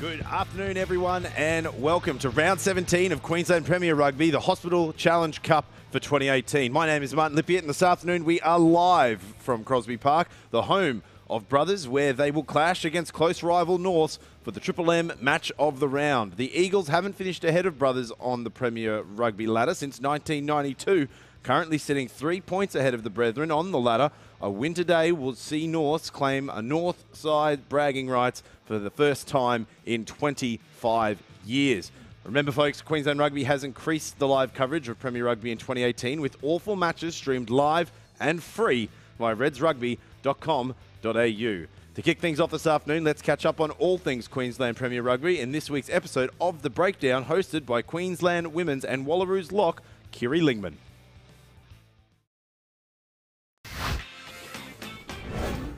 Good afternoon, everyone, and welcome to round 17 of Queensland Premier Rugby, the Hospital Challenge Cup for 2018. My name is Martin Lippiett, and this afternoon we are live from Crosby Park, the home of Brothers, where they will clash against close rival Norths for the Triple M match of the round. The Eagles haven't finished ahead of Brothers on the Premier Rugby ladder since 1992, currently sitting 3 points ahead of the Brethren on the ladder. A win today will see Norths claim a North side bragging rights for the first time in 25 years. Remember, folks, Queensland Rugby has increased the live coverage of Premier Rugby in 2018 with all 4 matches streamed live and free via redsrugby.com.au. To kick things off this afternoon, let's catch up on all things Queensland Premier Rugby in this week's episode of The Breakdown, hosted by Queensland Women's and Wallaroos lock, Kiri Lingman.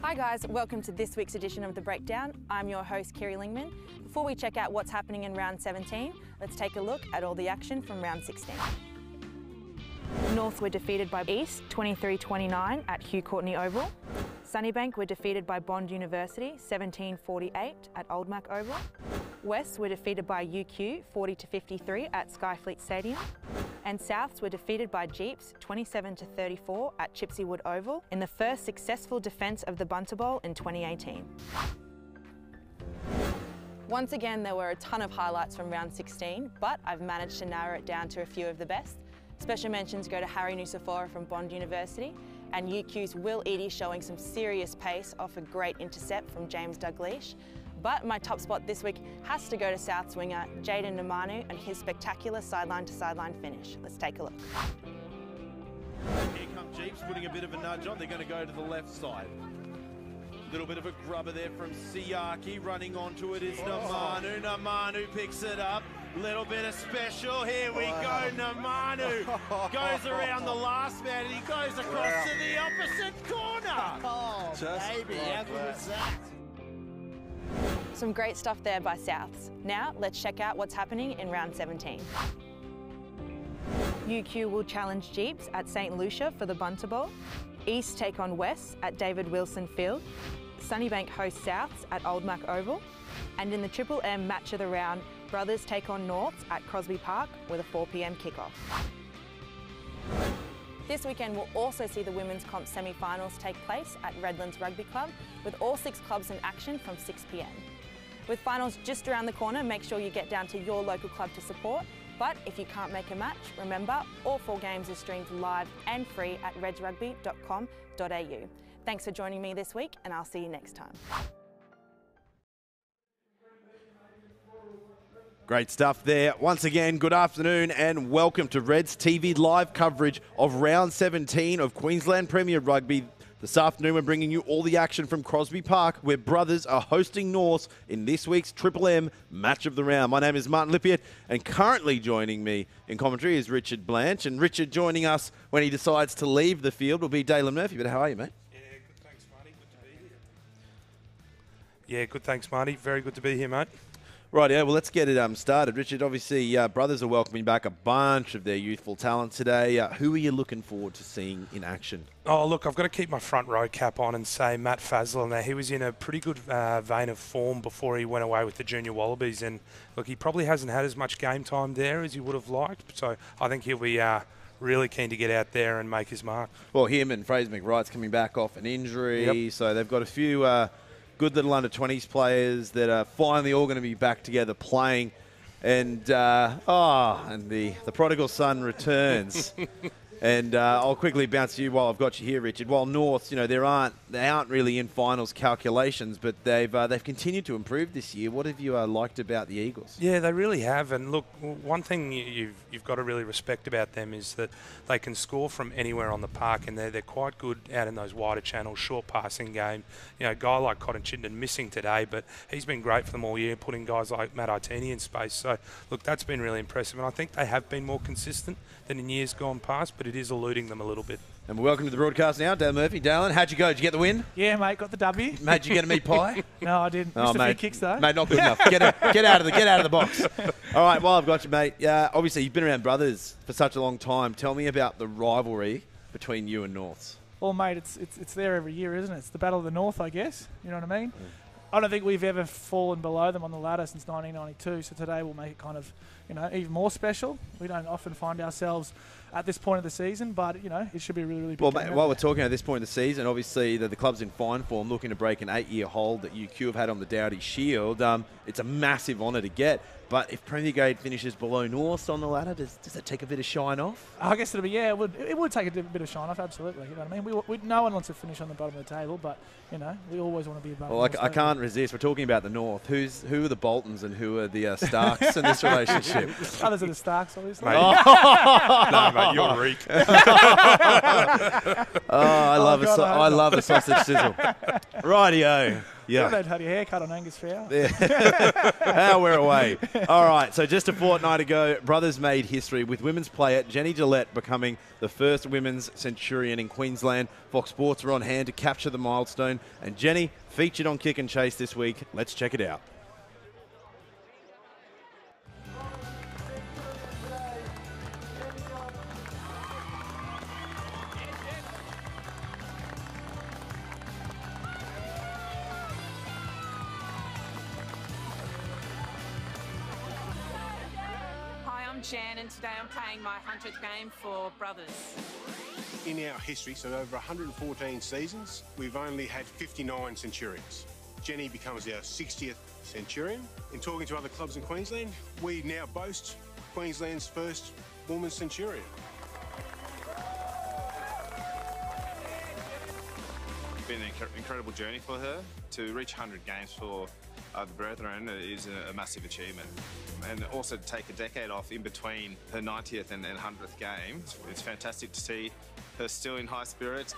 Hi guys, welcome to this week's edition of The Breakdown. I'm your host, Kiri Lingman. Before we check out what's happening in round 17, let's take a look at all the action from round 16. Norths were defeated by East 23-29 at Hugh Courtney Oval. Sunnybank were defeated by Bond University 17-48 at Old Mac Oval. West were defeated by UQ 40-53 at Skyfleet Stadium. And Souths were defeated by Jeeps 27-34 at Chipsy Wood Oval in the first successful defence of the Bunter Bowl in 2018. Once again, there were a ton of highlights from round 16, but I've managed to narrow it down to a few of the best. Special mentions go to Harry Nusafora from Bond University and UQ's Will Eadie showing some serious pace off a great intercept from James Dalglish. But my top spot this week has to go to Souths winger Jaden Namanu and his spectacular sideline-to-sideline finish. Let's take a look. Here come Jeeps putting a bit of a nudge on. They're going to go to the left side. A little bit of a grubber there from Siaki. Running onto it is Namanu. Namanu picks it up. Little bit of special. Here we go. Namanu goes around the last man and he goes across to the opposite corner. Baby, how good was that? Some great stuff there by Souths. Now let's check out what's happening in round 17. UQ will challenge Jeeps at St Lucia for the Bunter Bowl. East take on West at David Wilson Field. Sunnybank host Souths at Old Mac Oval. And in the Triple M match of the round, Brothers take on Norths at Crosby Park with a 4 p.m. kickoff. This weekend we'll also see the Women's Comp semi-finals take place at Redlands Rugby Club with all 6 clubs in action from 6 p.m. With finals just around the corner, make sure you get down to your local club to support. But if you can't make a match, remember, all 4 games are streamed live and free at redsrugby.com.au. Thanks for joining me this week, and I'll see you next time. Great stuff there. Once again, good afternoon and welcome to Reds TV live coverage of round 17 of Queensland Premier Rugby. This afternoon, we're bringing you all the action from Crosby Park, where Brothers are hosting Norths in this week's Triple M match of the round. My name is Martin Lippiett, and currently joining me in commentary is Richard Blanche. And Richard joining us when he decides to leave the field will be Dalen Murphy. But how are you, mate? Yeah, good. Thanks, Marty. Good to be here. Yeah, good. Thanks, Marty. Very good to be here, mate. Right, yeah, well, let's get it started. Richard, obviously, Brothers are welcoming back a bunch of their youthful talent today. Who are you looking forward to seeing in action? Oh, look, I've got to keep my front row cap on and say Matt Fazler. Now, he was in a pretty good vein of form before he went away with the Junior Wallabies. And, look, he probably hasn't had as much game time there as he would have liked. So I think he'll be really keen to get out there and make his mark. Well, him and Fraser McWright's coming back off an injury. Yep. So they've got a few good little under-20s players that are finally all going to be back together playing. And, the prodigal son returns. And I'll quickly bounce to you while I've got you here, Richard. While Norths, you know, they aren't really in finals calculations, but they've continued to improve this year. What have you liked about the Eagles? Yeah, they really have. And look, one thing you've got to really respect about them is that they can score from anywhere on the park, and they're quite good out in those wider channels, short passing game. You know, a guy like Cotton Chittenden missing today, but he's been great for them all year, putting guys like Matt Itini in space. So, look, that's been really impressive. And I think they have been more consistent than in years gone past, but it is eluding them a little bit. And we're welcome to the broadcast now, Dale Murphy. Dalen, how'd you go? Did you get the win? Yeah, mate, got the W. Mate, did you get a meat pie? No, I didn't. Missed a few kicks, though. Mate, not good enough. Get out of the box. All right, while I've got you, mate, obviously you've been around Brothers for such a long time. Tell me about the rivalry between you and Norths. Well, mate, it's there every year, isn't it? It's the Battle of the North, I guess. You know what I mean? I don't think we've ever fallen below them on the ladder since 1992. So today will make it kind of, even more special. We don't often find ourselves at this point of the season, but it should be a really, really big Well, game. mate, while we're talking at this point of the season, obviously the club's in fine form, looking to break an 8-year hold that UQ have had on the Dowdy Shield. It's a massive honour to get. But if Premier Grade finishes below North on the ladder, does that take a bit of shine off? I guess it would take a bit of shine off, absolutely. You know what I mean? No one wants to finish on the bottom of the table, but we always want to be above. Well, I can't resist. We're talking about the North. Who are the Boltons and who are the Starks in this relationship? Others are the Starks, obviously. Mate. No, mate, you're Reek. I love a sausage sizzle. Rightio. Yeah. You don't have your hair cut on Angus Fowl. Yeah. We're away. All right, so just a fortnight ago, Brothers made history with women's player Jenny Gillette becoming the first women's centurion in Queensland. Fox Sports were on hand to capture the milestone, and Jenny featured on Kick and Chase this week. Let's check it out. Jan, and today I'm playing my 100th game for Brothers. In our history, so over 114 seasons, we've only had 59 centurions. Jenny becomes our 60th centurion. In talking to other clubs in Queensland, we now boast Queensland's first woman centurion. It's been an incredible journey for her. To reach 100 games for the Brethren is a massive achievement. And also to take a decade off in between her 90th and 100th game, it's fantastic to see her still in high spirits.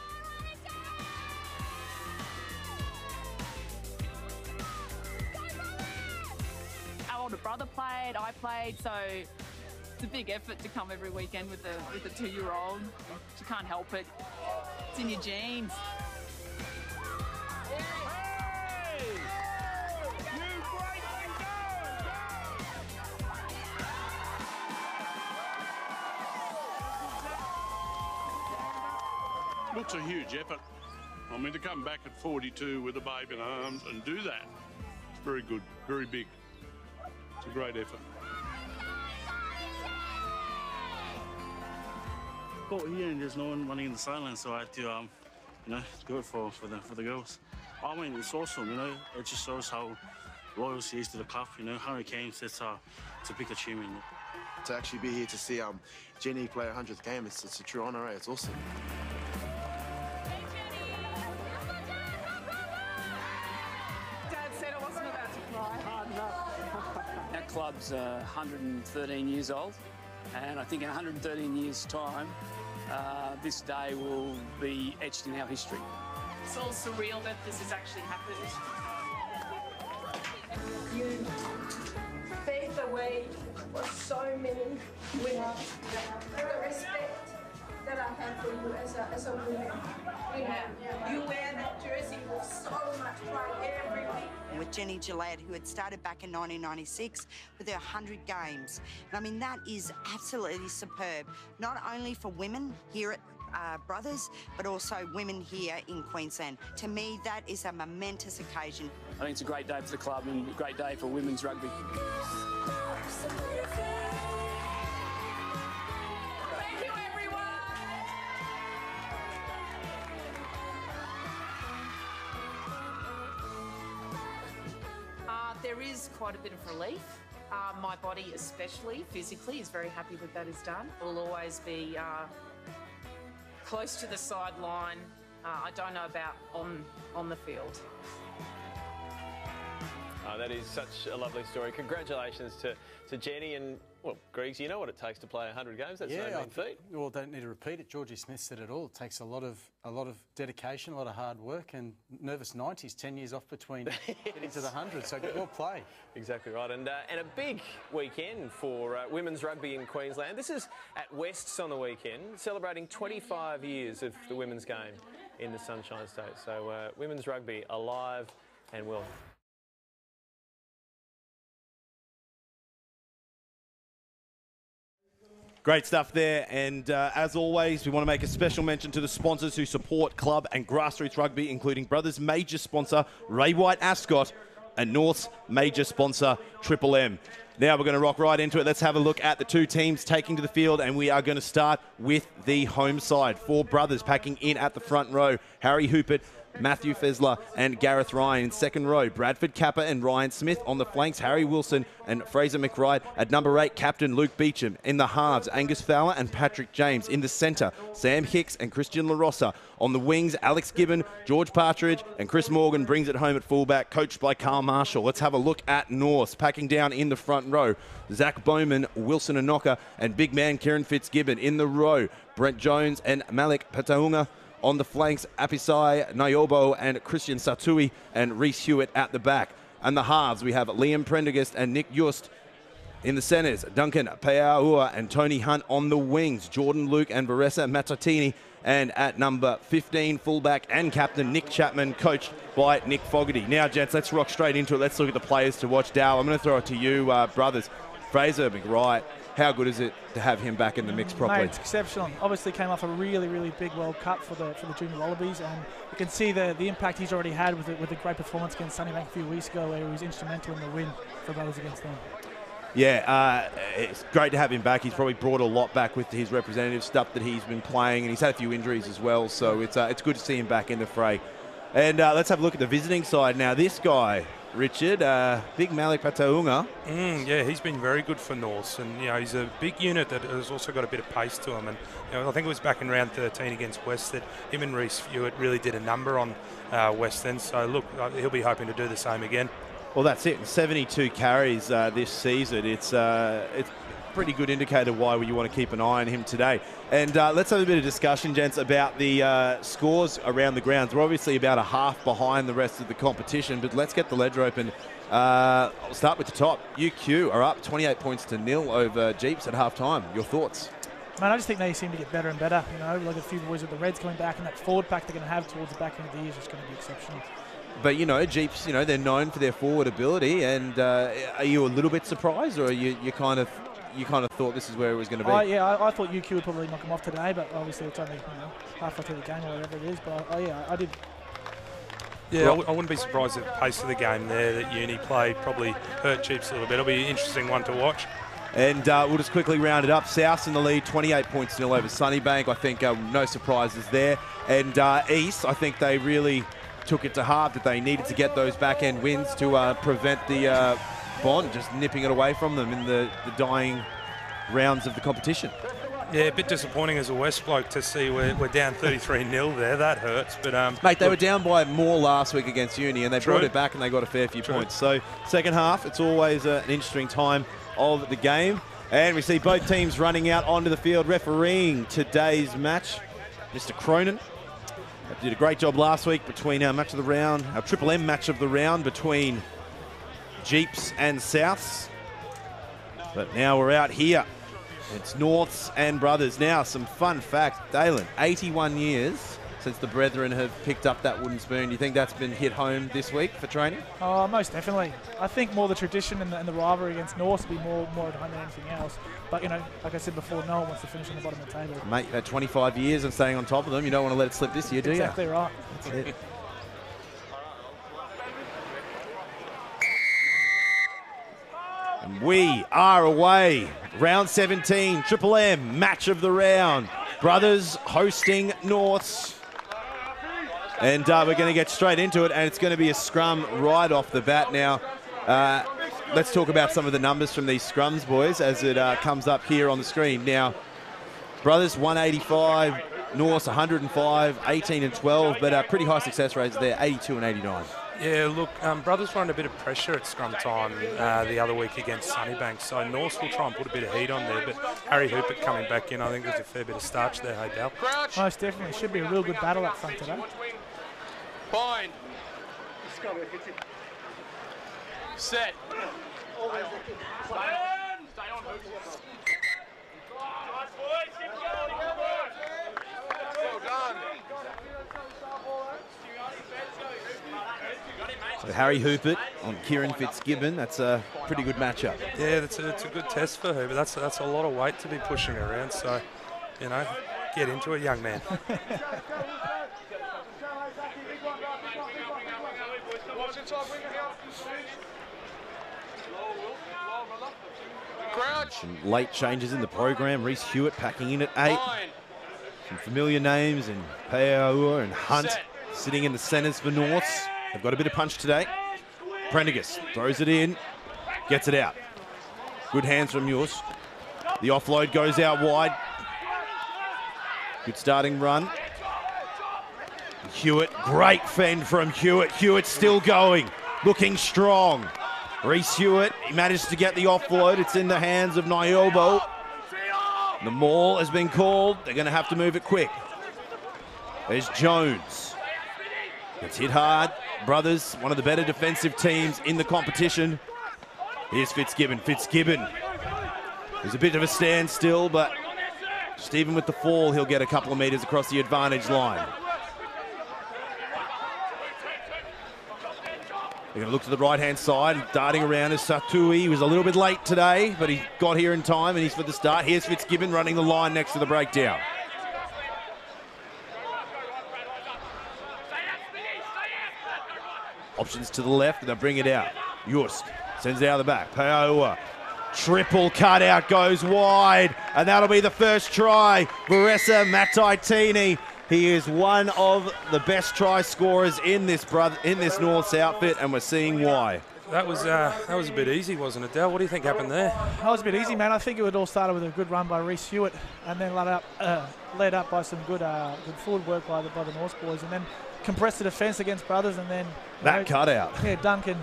Our older brother played, I played, so it's a big effort to come every weekend with a 2-year-old. You can't help it. It's in your genes. It's a huge effort. I mean, to come back at 42 with a baby in arms and do that, it's very good, very big. It's a great effort. Got here and there's no one running in the sidelines, so I had to, do it for the girls. I mean, it's awesome, It just shows how loyal she is to the club. 100 games. It's a big achievement. To actually be here to see Jenny play her 100th game, it's a true honour. It's awesome. Our club's 113 years old, and I think in 113 years' time, this day will be etched in our history. It's all surreal that this has actually happened. You paved the way for so many winners. The respect that I have for you as a woman. You wear that jersey with so much pride every week. With Jenny Gillette, who had started back in 1996 with her 100 games. And I mean, that is absolutely superb, not only for women here at Brothers, but also women here in Queensland. To me, that is a momentous occasion. I think it's a great day for the club and a great day for women's rugby. Thank you, everyone! There is quite a bit of relief. My body, especially physically, is very happy that that is done. We'll always be close to the sideline. I don't know about on the field. That is such a lovely story. Congratulations to Jenny and, well, Griggs, you know what it takes to play 100 games. That's no mean feat. Well, don't need to repeat it. Georgie Smith said it all. It takes a lot of dedication, a lot of hard work, and nervous 90s, 10 years off between getting to the 100. So well played. Exactly right. And a big weekend for women's rugby in Queensland. This is at Wests on the weekend, celebrating 25 years of the women's game in the Sunshine State. So women's rugby alive and well. Great stuff there, and as always, we want to make a special mention to the sponsors who support club and grassroots rugby, including Brothers' major sponsor, Ray White Ascot, and North's major sponsor, Triple M. Now we're going to rock right into it. Let's have a look at the two teams taking to the field, and we are going to start with the home side. 4 brothers packing in at the front row. Harry Hoopert, Matthew Fesler and Gareth Ryan in second row. Bradford Kappa and Ryan Smith on the flanks. Harry Wilson and Fraser McBride at number 8. Captain Luke Beecham. In the halves, Angus Fowler and Patrick James. In the centre, Sam Hicks and Christian LaRossa. On the wings, Alex Gibbon, George Partridge and Chris Morgan brings it home at fullback, coached by Carl Marshall. Let's have a look at North. Packing down in the front row, Zach Bowman, Wilson Anoka and big man Kieran Fitzgibbon. In the row, Brent Jones and Malik Pataunga. On the flanks, Apisai, Nyobo and Christian Satui and Reece Hewitt at the back. And the halves, we have Liam Prendergast and Nick Just. In the centres, Duncan Peaua and Tony Hunt on the wings. Jordan Luke and Varesa Matatini. And at number 15, fullback and captain Nick Chapman, coached by Nick Fogarty. Now, gents, let's rock straight into it. Let's look at the players to watch. Dal, I'm going to throw it to you, brothers. Fraser McBride, how good is it to have him back in the mix properly? Mate, it's exceptional. Obviously came off a really, really big World Cup for the Junior Wallabies, and you can see the impact he's already had with a great performance against Sunnybank a few weeks ago, where he was instrumental in the win for Brothers against them. Yeah, it's great to have him back. He's probably brought a lot back with his representative stuff that he's been playing, and he's had a few injuries as well, so it's good to see him back in the fray. And let's have a look at the visiting side now. This guy, Richard, big Malik Pataunga. Yeah, he's been very good for Norths, and he's a big unit that has also got a bit of pace to him. And I think it was back in round 13 against West that him and Reece Hewitt really did a number on Western. So look, he'll be hoping to do the same again. Well, that's it. 72 carries this season. It's a pretty good indicator why you want to keep an eye on him today. And let's have a bit of discussion, gents, about the scores around the grounds. We're obviously about a half behind the rest of the competition, but let's get the ledger open. I'll start with the top. UQ are up 28 points to 0 over Jeeps at half-time. Your thoughts? Man, I just think they seem to get better and better. Like a few boys with the Reds coming back, and that forward pack they're going to have towards the back end of the year is just going to be exceptional. But, Jeeps, they're known for their forward ability. And are you a little bit surprised, or you kind of thought this is where it was going to be? I thought UQ would probably knock them off today, but obviously it's only halfway through the game or whatever it is. But I did. Yeah, I wouldn't be surprised if the pace of the game there that Uni played probably hurt Jeeps a little bit. It'll be an interesting one to watch. And we'll just quickly round it up. Souths in the lead, 28 points to 0 over Sunnybank. I think no surprises there. And East, I think they really took it to heart that they needed to get those back-end wins to prevent the Bond just nipping it away from them in the dying rounds of the competition. Yeah, a bit disappointing as a West bloke to see we're down 33-0 there. That hurts. But mate, they were down by more last week against Uni, and they brought it back and they got a fair few points. So second half, it's always an interesting time of the game. And we see both teams running out onto the field. Refereeing today's match, Mr. Cronin. Did a great job last week between our match of the round, our Triple M match of the round between Jeeps and Souths. But now we're out here. It's Norths and Brothers. Now, some fun facts. Dalen, 81 years since the Brethren have picked up that wooden spoon. Do you think that's been hit home this week for training? Oh, most definitely. I think more the tradition and the rivalry against North will be more at home than anything else. But, like I said before, no one wants to finish on the bottom of the table. Mate, you've had 25 years and staying on top of them. You don't want to let it slip this year, do you? Exactly right. That's it. And we are away. Round 17, Triple M, match of the round. Brothers hosting Norths. And we're going to get straight into it, and it's going to be a scrum right off the bat now. Let's talk about some of the numbers from these scrums, boys, as it comes up here on the screen. Now, Brothers 185, Norths 105, 18 and 12, but pretty high success rates there, 82 and 89. Yeah, look, Brothers run a bit of pressure at scrum time the other week against Sunnybank, so Norths will try and put a bit of heat on there, but Harry Hoopert coming back in, I think there's a fair bit of starch there, hey, Dal? Most definitely. Should be a real good battle up front today. Fine. Set. Harry Hoopert on Kieran Fitzgibbon. That's a pretty good matchup. Yeah, it's a good test for her, but that's a lot of weight to be pushing around. So, you know, get into it, young man. Some late changes in the program. Reese Hewitt packing in at 8. Some familiar names in Peaua and Hunt sitting in the centres for Norths. They've got a bit of punch today. Prendergast throws it in, gets it out. Good hands from Yours. The offload goes out wide. Good starting run. Hewitt, great fend from Hewitt. Hewitt still going, looking strong. Reese Hewitt, he managed to get the offload. It's in the hands of Niobo. The maul has been called. They're going to have to move it quick. There's Jones. Gets hit hard. Brothers, one of the better defensive teams in the competition. Here's Fitzgibbon. Fitzgibbon. There's a bit of a standstill, but just even with the fall, he'll get a couple of metres across the advantage line. They're going to look to the right-hand side. Darting around is Satui. He was a little bit late today, but he got here in time, and he's for the start. Here's Fitzgibbon running the line next to the breakdown. Options to the left, and they'll bring it out. Just sends it out of the back. Peaua. Triple cutout goes wide, and that'll be the first try. Varesa Mataitini. He is one of the best try scorers in this North's outfit, and we're seeing why. That was a bit easy, wasn't it, Dale? What do you think happened there? That was a bit easy, man. I think it all started with a good run by Reese Hewitt, and then led up by some good forward work by the North boys, and then compressed the defence against Brothers, and then that cutout. Yeah, Duncan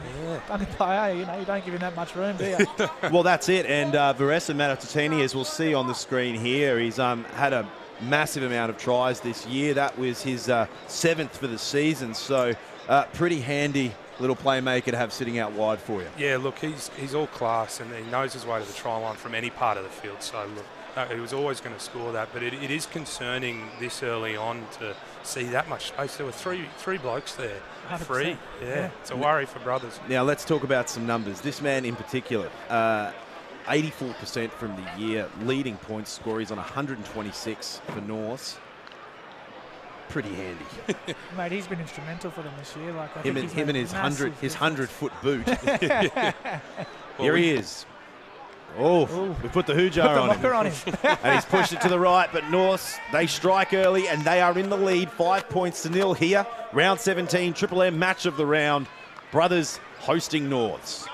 Paea, you don't give him that much room, do you? Well, that's it. And Varesa Mataitini, as we'll see on the screen here, he's had a massive amount of tries this year. That was his 7th for the season, so pretty handy little playmaker to have sitting out wide for you. Yeah, look, he's all class, and he knows his way to the try line from any part of the field. So look, he was always going to score that, but it is concerning this early on to see that much space. There were three blokes there. 100%. Three, yeah, it's a worry for Brothers. Now let's talk about some numbers. This man in particular, 84% from the year, leading points scorer. He's on 126 for North. Pretty handy. Mate, he's been instrumental for them this year. Like, him and his 100-foot boot. Here he is. Oh, we put the hoojar on him. And he's pushed it to the right, but North, they strike early and they are in the lead, 5-0 here. Round 17, Triple M match of the round. Brothers hosting Norths.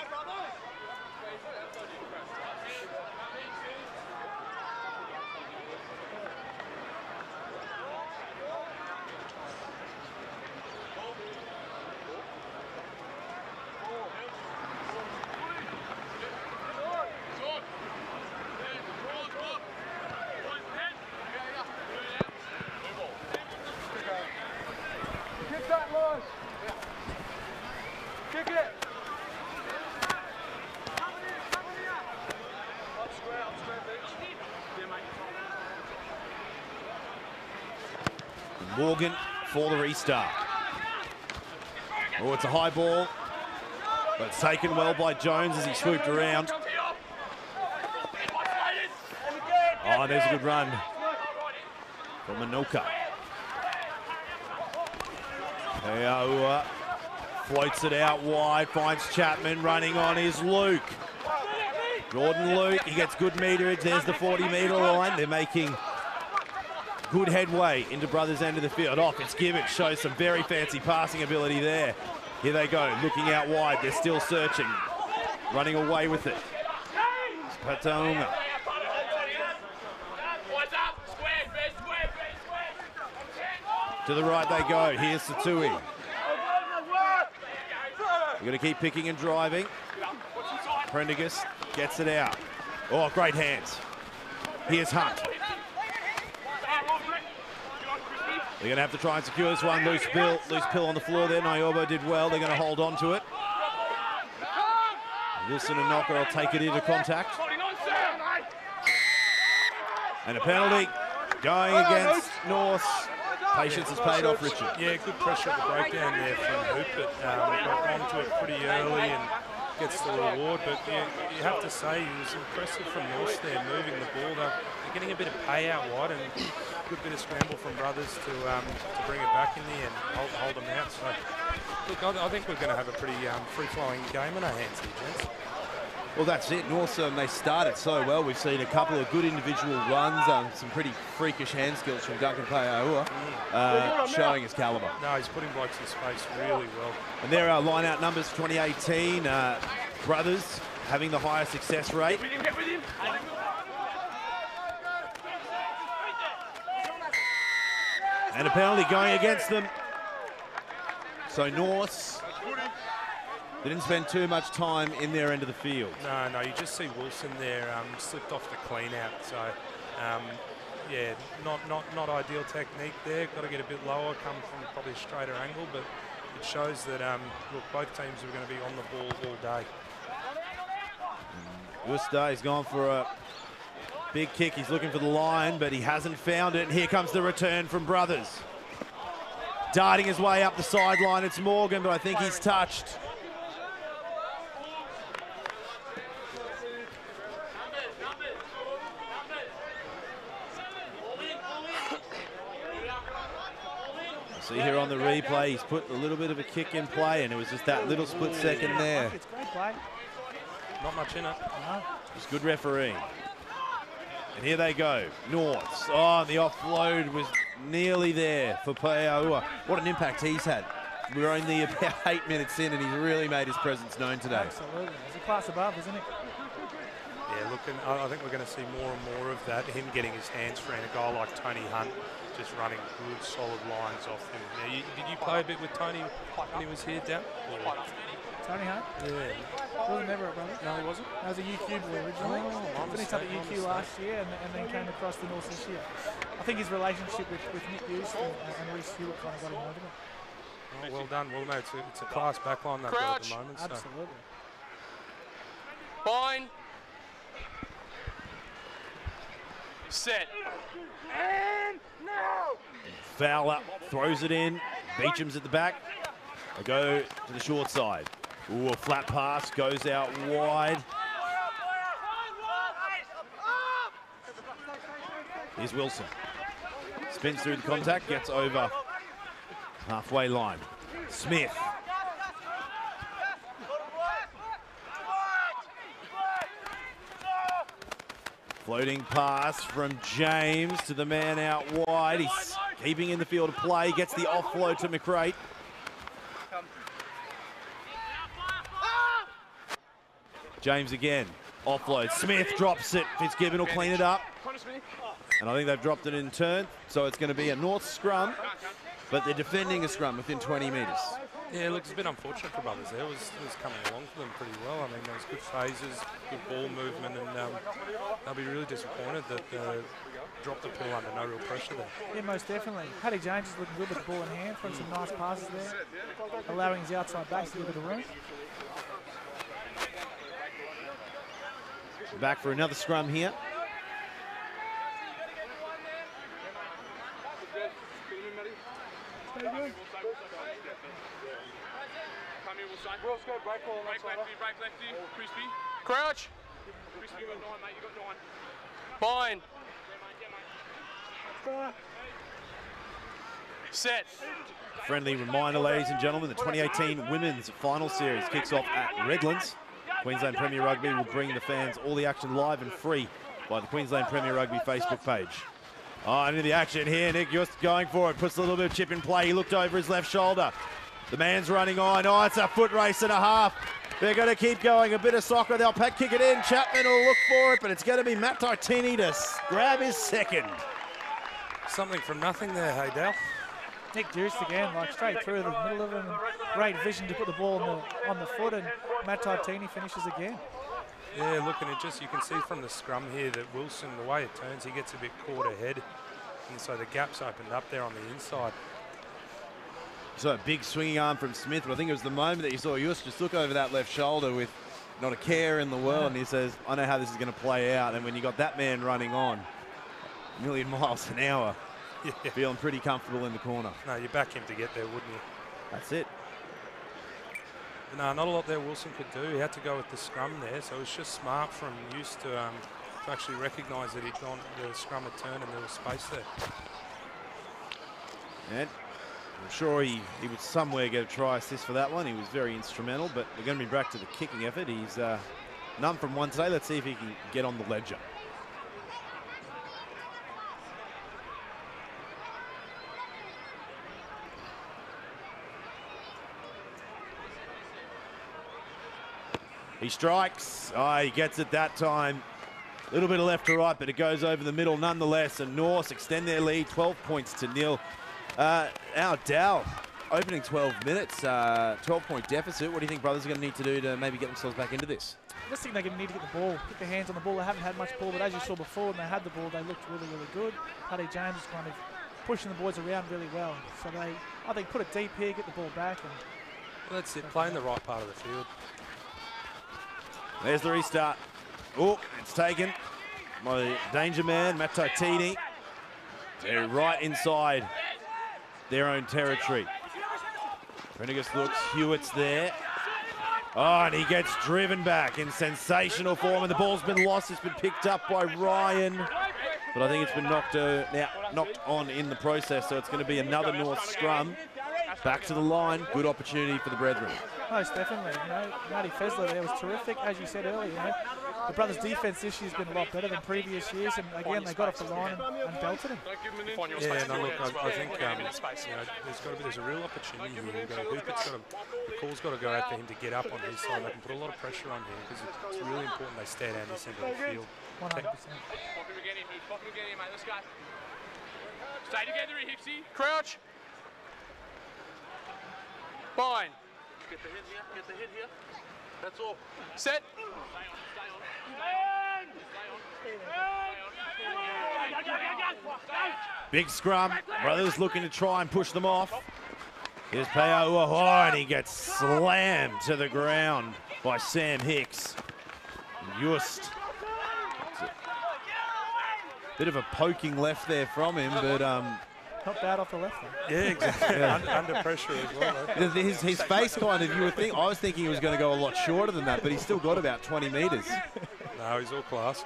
Morgan for the restart. Oh, it's a high ball, but it's taken well by Jones as he swooped around. Oh, there's a good run from Manoka. Peaua floats it out wide, finds Chapman, running on is Luke. Jordan Luke, he gets good meterage. There's the 40-metre line. They're making good headway into Brothers' end of the field. Oh, Fitzgibbon shows some very fancy passing ability there. Here they go, looking out wide. They're still searching, running away with it. Pataunga. To the right they go. Here's Satui. We're going to keep picking and driving. Prendergast gets it out. Oh, great hands. Here's Hunt. They're going to have to try and secure this one. Loose pill on the floor there. Niobo did well. They're going to hold on to it. Wilson and Knocker will take it into contact. And a penalty going against North. Patience has paid off, Richard. Yeah, good pressure at the breakdown there from Hoop, but got onto it pretty early and gets the reward. But you have to say he was impressive from North there, moving the ball. They're getting a bit of pay out wide and a good bit of scramble from Brothers to bring it back in the end, hold them out. So, look, I think we're going to have a pretty free-flowing game in our hands here, gents. Well, that's it. North, they started so well. We've seen a couple of good individual runs, some pretty freakish hand skills from Duncan Payaua, showing his calibre. No, he's putting blokes in space really well. And there are line-out numbers for 2018. Brothers having the highest success rate. And a penalty going against them. So North, they didn't spend too much time in their end of the field. No, you just see Wilson there slipped off the clean out. So, yeah, not ideal technique there. Got to get a bit lower, come from probably a straighter angle, but it shows that look, both teams are going to be on the ball all day. Worcester, he's gone for a big kick. He's looking for the line, but he hasn't found it. And here comes the return from Brothers. Darting his way up the sideline. It's Morgan, but I think he's touched. See here on the replay, he's put a little bit of a kick in play, and it was just that little split second there. It's great play. Not much in it. No. It's good refereeing. And here they go, Norths. Oh, the offload was nearly there for Payaua. What an impact he's had. We're only about 8 minutes in, and he's really made his presence known today. Absolutely. He's a class above, isn't he? Yeah, look, and I think we're going to see more and more of that. Him getting his hands free, and a guy like Tony Hunt just running good, solid lines off him. Now, did you play a bit with Tony when he was here, Dan? Tony Hunt? Yeah. Wasn't never a brother. No, he wasn't? That was a UQ boy originally. Finished up at UQ last year and then came across the North this year. I think his relationship with Nick Houston and Reece Stewart kind of got him over it. Oh, well done. Well, no, it's a class backline they've got at the moment. Absolutely. Fine. Set. And now. Fowler throws it in. Beecham's at the back. They go to the short side. Ooh, a flat pass goes out wide. Here's Wilson. Spins through the contact, gets over halfway line. Smith. Floating pass from James to the man out wide. He's keeping in the field of play, gets the offload to McRae. James again, offload. Smith drops it. Fitzgibbon will clean it up. And I think they've dropped it in turn, so it's going to be a North scrum, but they're defending a scrum within 20 metres. Yeah, look, it's a bit unfortunate for Brothers there. It was coming along for them pretty well. I mean, there was good phases, good ball movement, and they'll be really disappointed that dropped the pill under no real pressure there. Yeah, most definitely. Paddy James is looking good with the ball in hand, throwing some nice passes there, allowing his outside backs to get a bit of room. Back for another scrum here. Crouch. Fine. Set. Friendly reminder, ladies and gentlemen, the 2018 Women's Final Series kicks off at Redlands. Queensland Premier Rugby will bring the fans all the action live and free by the Queensland Premier Rugby Facebook page. Oh, into the action here. Nick just going for it. Puts a little bit of chip in play. He looked over his left shoulder. The man's running on. Oh, it's a foot race and a half. They're going to keep going. A bit of soccer. They'll kick it in. Chapman will look for it, but it's going to be Matt Titini to grab his second. Something from nothing there, hey, Dal. Nick juiced again, like straight through the middle of him. Great vision to put the ball on the foot, and Matt Titini finishes again. Yeah, look, and it just, you can see from the scrum here that Wilson, the way it turns, he gets a bit caught ahead. And so the gap's opened up there on the inside. So a big swinging arm from Smith, but I think it was the moment that you saw Yus just look over that left shoulder with not a care in the world, and he says, I know how this is going to play out. And when you got that man running on, a million miles an hour, Yeah. Feeling pretty comfortable in the corner. No, you back him to get there, wouldn't you? That's it. No, not a lot there Wilson could do. He had to go with the scrum there, so it was just smart from Hughes to actually recognise that he'd gone, the scrum had turned and there was space there. And I'm sure he would somewhere get a try assist for that one. He was very instrumental, but we're going to be back to the kicking effort. He's none from one today. Let's see if he can get on the ledger. He strikes. He gets it that time. A little bit of left to right, but it goes over the middle nonetheless. And Norse extend their lead, 12 points to nil. Our Dow opening 12 minutes, 12-point deficit. What do you think brothers are going to need to do to maybe get themselves back into this? I just think they're going to need to get the ball, get their hands on the ball. They haven't had much ball, but as you saw before, when they had the ball, they looked really, really good. Paddy James is kind of pushing the boys around really well. So they, I think, put it deep here, get the ball back. And well, that's it, playing the right part of the field. There's the restart. Oh, it's taken by the danger man, Matt Totini. They're right inside their own territory. Prendergast looks, Hewitt's there. Oh, and he gets driven back in sensational form, and the ball's been lost. It's been picked up by Ryan, but I think it's been knocked on in the process, so it's going to be another North scrum. Back to the line, good opportunity for the brethren. Most definitely. You know, Matty Fessler there was terrific, as you said earlier. You know, the brothers' defence this year's been a lot better than previous years, and again they got off the line and belted him. Yeah, no, look, I think there's a real opportunity here. The call's got to go out for him to get up on his side. They can put a lot of pressure on here because it's really important they stay down this end of the field. 100%. Stay together, Hicksy. Crouch. Fine. Get the hit here. Get the hit here. That's all. Set. Big scrum. Brothers looking to try and push them off. Here's Peauahoa, and he gets slammed to the ground by Sam Hicks. Just bit of a poking left there from him, but not bad off the left. Yeah, exactly. Yeah. Under pressure as well. His face kind of, I was thinking he was going to go a lot shorter than that, but he's still got about 20 metres. No, he's all class.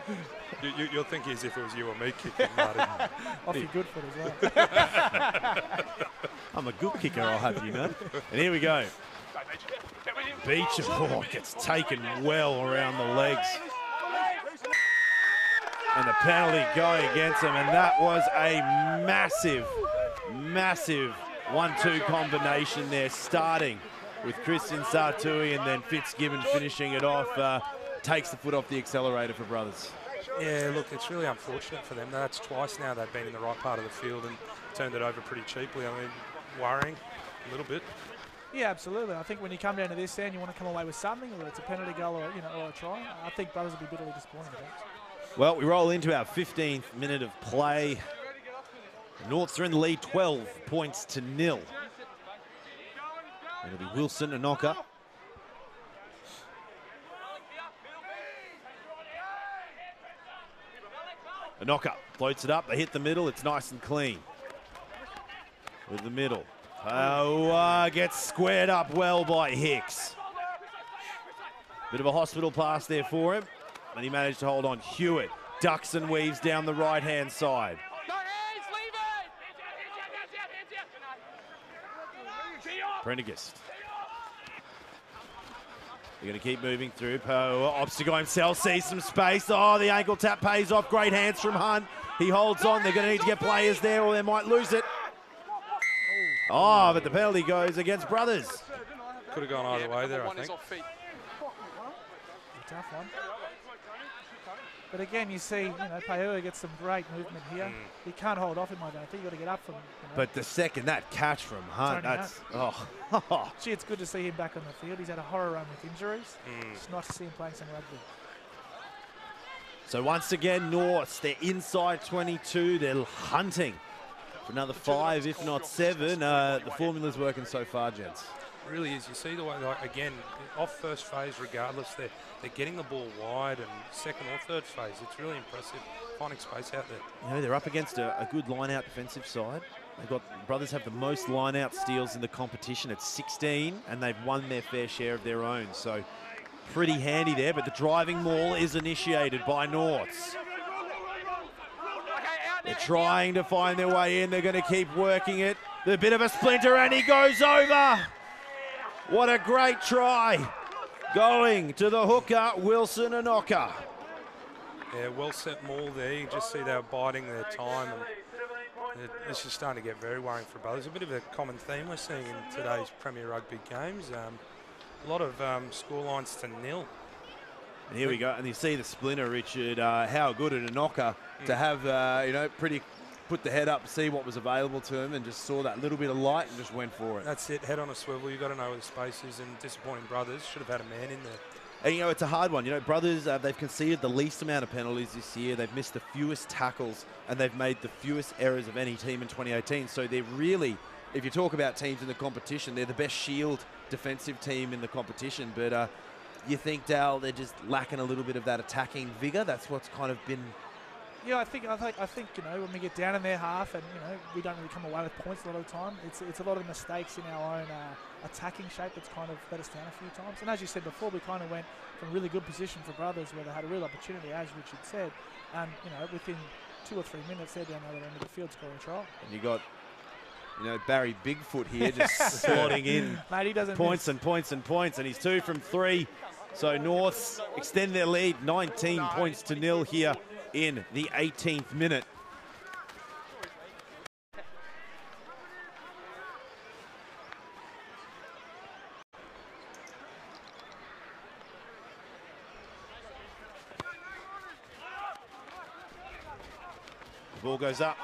You'll think as if it was you or me kicking, Martin. Off your good foot as well. I'm a good kicker, I'll have you know. And here we go. Beecher gets taken well around the legs. And the penalty going against him, and that was a massive 1-2 combination there, starting with Christian Sartui and then Fitzgibbon finishing it off. Takes the foot off the accelerator for brothers. Yeah, look, it's really unfortunate for them. That's twice now they've been in the right part of the field and turned it over pretty cheaply. I mean, worrying a little bit. Yeah, absolutely. I think when you come down to this end, you want to come away with something, whether it's a penalty goal or or a try. I think brothers will be bitterly disappointed with that. Well, we roll into our 15th minute of play. The Norths are in the lead, 12 points to nil. It'll be Wilson, a knocker. A knocker, floats it up, they hit the middle, it's nice and clean. With the middle. Gets squared up well by Hicks. Bit of a hospital pass there for him. And he managed to hold on. Hewitt ducks and weaves down the right-hand side. Prendergast. They're going to keep moving through. Obstacle himself sees some space. Oh, the ankle tap pays off. Great hands from Hunt. He holds on. They're going to need to get players there or they might lose it. Oh, but the penalty goes against brothers. Could have gone either way there, I think. Tough one. But again, you see, Peauahoa gets some great movement here. He can't hold off him, I don't think. You've got to get up from him. But the second, that catch from Hunt, that's... Oh. Gee, it's good to see him back on the field. He's had a horror run with injuries. It's nice to see him playing some rugby. So once again, Norths, they're inside 22. They're hunting for another 5, if not 7. The formula's working so far, gents. really is. You see the way, like, again, off first phase, regardless, they're getting the ball wide, and second or third phase, it's really impressive finding space out there. You know, they're up against a good line-out defensive side. They've got, Brothers have the most line-out steals in the competition at 16, and they've won their fair share of their own. So pretty handy there, but the driving maul is initiated by Norths. They're trying to find their way in. They're going to keep working it. A bit of a splinter, and he goes over. What a great try. Going to the hooker, Wilson Anoka. Yeah, well set maul there. You can just see they're biding their time. And this is starting to get very worrying for Brothers. A bit of a common theme we're seeing in today's Premier Rugby games. A lot of scorelines to 0. And here we go. And you see the splinter, Richard. How good at Anoka to have, you know, pretty put the head up, see what was available to him, and just saw that little bit of light and just went for it. That's it. Head on a swivel. You've got to know where the space is. And disappointing Brothers. Should have had a man in there. And, you know, it's a hard one. You know, Brothers, they've conceded the least amount of penalties this year. They've missed the fewest tackles, and they've made the fewest errors of any team in 2018. So they're really, if you talk about teams in the competition, they're the best shield defensive team in the competition. But you think, Dal, they're just lacking a little bit of that attacking vigour? That's what's kind of been... Yeah, I think you know, when we get down in their half and, you know, we don't really come away with points a lot of the time, it's a lot of mistakes in our own attacking shape that's kind of let us down a few times. And as you said before, we kind of went from really good position for Brothers where they had a real opportunity, as Richard said, and, you know, within 2 or 3 minutes they're down the other end of the field scoring a try. And you got, you know, Barry Bigfoot here just slotting in. Mate, he doesn't points miss. and points and points, and he's 2 from 3. So Norths extend their lead, 19 points to 0 here in the 18th minute. The ball goes up.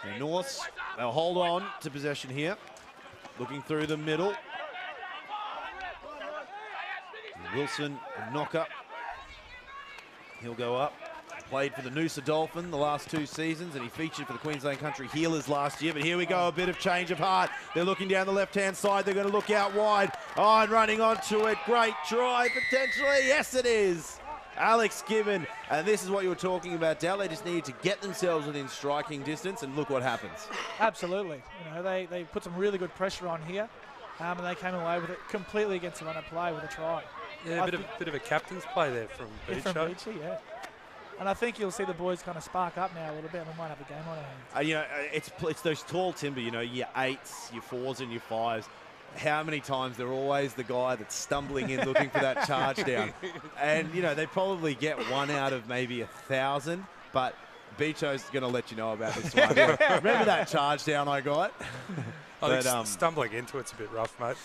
The Norths, they'll hold on to possession here. Looking through the middle. Wilson Anoka. He'll go up. Played for the Noosa Dolphin the last 2 seasons, and he featured for the Queensland Country Healers last year. But here we go, a bit of change of heart. They're looking down the left-hand side. They're going to look out wide. Oh, and running onto it. Great try, potentially. Yes, it is. Alex Gibbon. And this is what you were talking about, Dal. They just needed to get themselves within striking distance, and look what happens. Absolutely. You know, they put some really good pressure on here, and they came away with it completely against the run of play with a try. Yeah, a bit of a captain's play there from Beach. From Beachy, yeah. And I think you'll see the boys kind of spark up now a little bit, and we might have a game on our hands. You know, it's those tall timber, you know, your 8s, your 4s and your 5s. How many times they're always the guy that's stumbling in looking for that charge down. And, you know, they probably get 1 out of maybe 1,000, but Beacho's going to let you know about this one. Remember that charge down I got? I think stumbling into it's a bit rough, mate.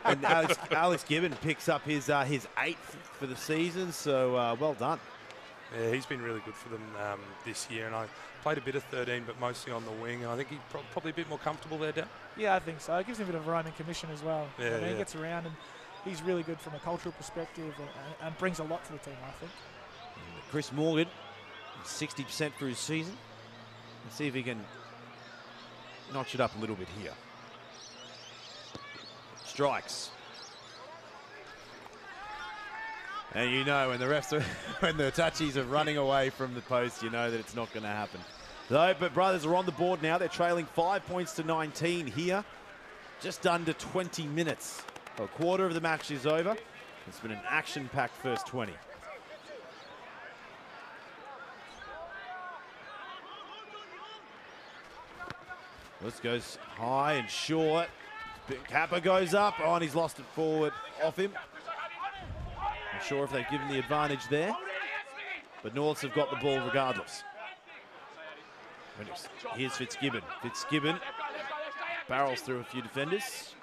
And Alex Gibbon picks up his 8th for the season, so well done. Yeah, he's been really good for them this year, and I played a bit of 13, but mostly on the wing, and I think he's probably a bit more comfortable there, Dan. Yeah, I think so. It gives him a bit of a roaming commission as well. Yeah, I mean, yeah. He gets around, and he's really good from a cultural perspective and brings a lot to the team, I think. Chris Morgan, 60% for his season. Let's see if he can notch it up a little bit here. Strikes. And you know when the refs are, when the touchies are running away from the post, you know that it's not going to happen. So, but Brothers are on the board now. They're trailing 5 points to 19 here. Just under 20 minutes. A quarter of the match is over. It's been an action-packed first 20. This goes high and short. Kappa goes up. Oh, and he's lost it forward off him. Not sure if they've given the advantage there. But Norths have got the ball regardless. Here's Fitzgibbon. Fitzgibbon barrels through a few defenders.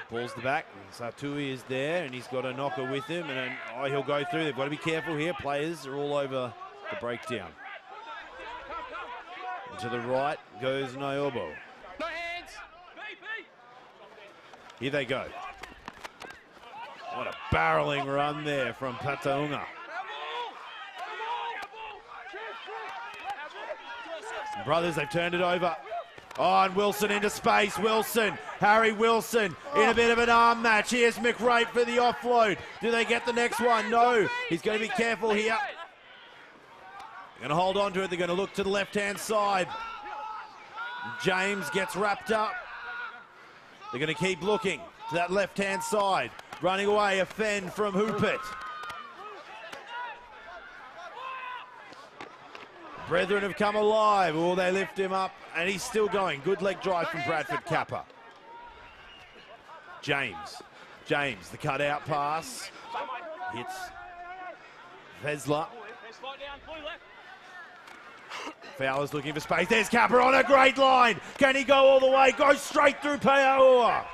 Ball's the back. Sartui is there, and he's got a knocker with him. And then, oh, he'll go through. They've got to be careful here. Players are all over the breakdown. And to the right goes Nyobo. No hands. Here they go. What a barreling run there from Pataunga. Brothers, they've turned it over. Oh, and Wilson into space. Wilson, Harry Wilson in a bit of an arm match. Here's McRae for the offload. Do they get the next one? No. He's going to be careful here. They're going to hold on to it. They're going to look to the left-hand side. James gets wrapped up. They're going to keep looking to that left-hand side. Running away, a fend from Hoopert. Brethren have come alive. Oh, they lift him up, and he's still going. Good leg drive from Bradford Kappa. James, the cutout pass. Hits Vesla. Fowler's looking for space. There's Kappa on a great line. Can he go all the way? Goes straight through Peaua.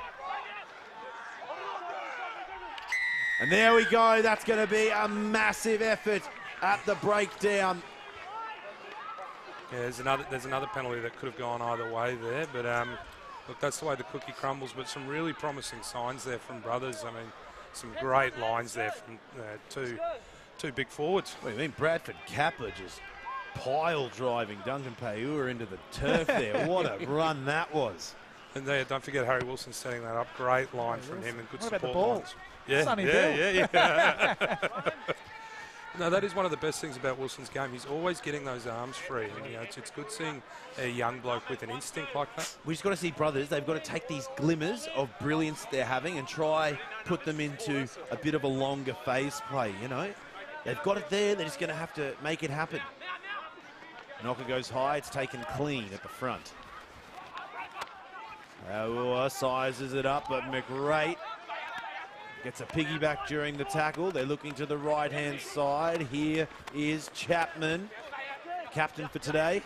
And there we go. That's going to be a massive effort at the breakdown. Yeah, there's another penalty that could have gone either way there, but look, that's the way the cookie crumbles. But some really promising signs there from Brothers. I mean, some great lines there from two big forwards. What do you mean, Bradford Kappa just pile driving Duncan Peaua into the turf there. What a run that was. And there, don't forget Harry Wilson setting that up. Great line from him and good what support about the ball? lines. Yeah, Sonny yeah. No, that is one of the best things about Wilson's game. He's always getting those arms free. And, you know, it's good seeing a young bloke with an instinct like that. We just got to see Brothers. They've got to take these glimmers of brilliance they're having and try put them into a bit of a longer phase play, you know. They've got it there. They're just going to have to make it happen. Knocker goes high. It's taken clean at the front. Sizes it up, but McRae gets a piggyback during the tackle. They're looking to the right-hand side. Here is Chapman, captain for today.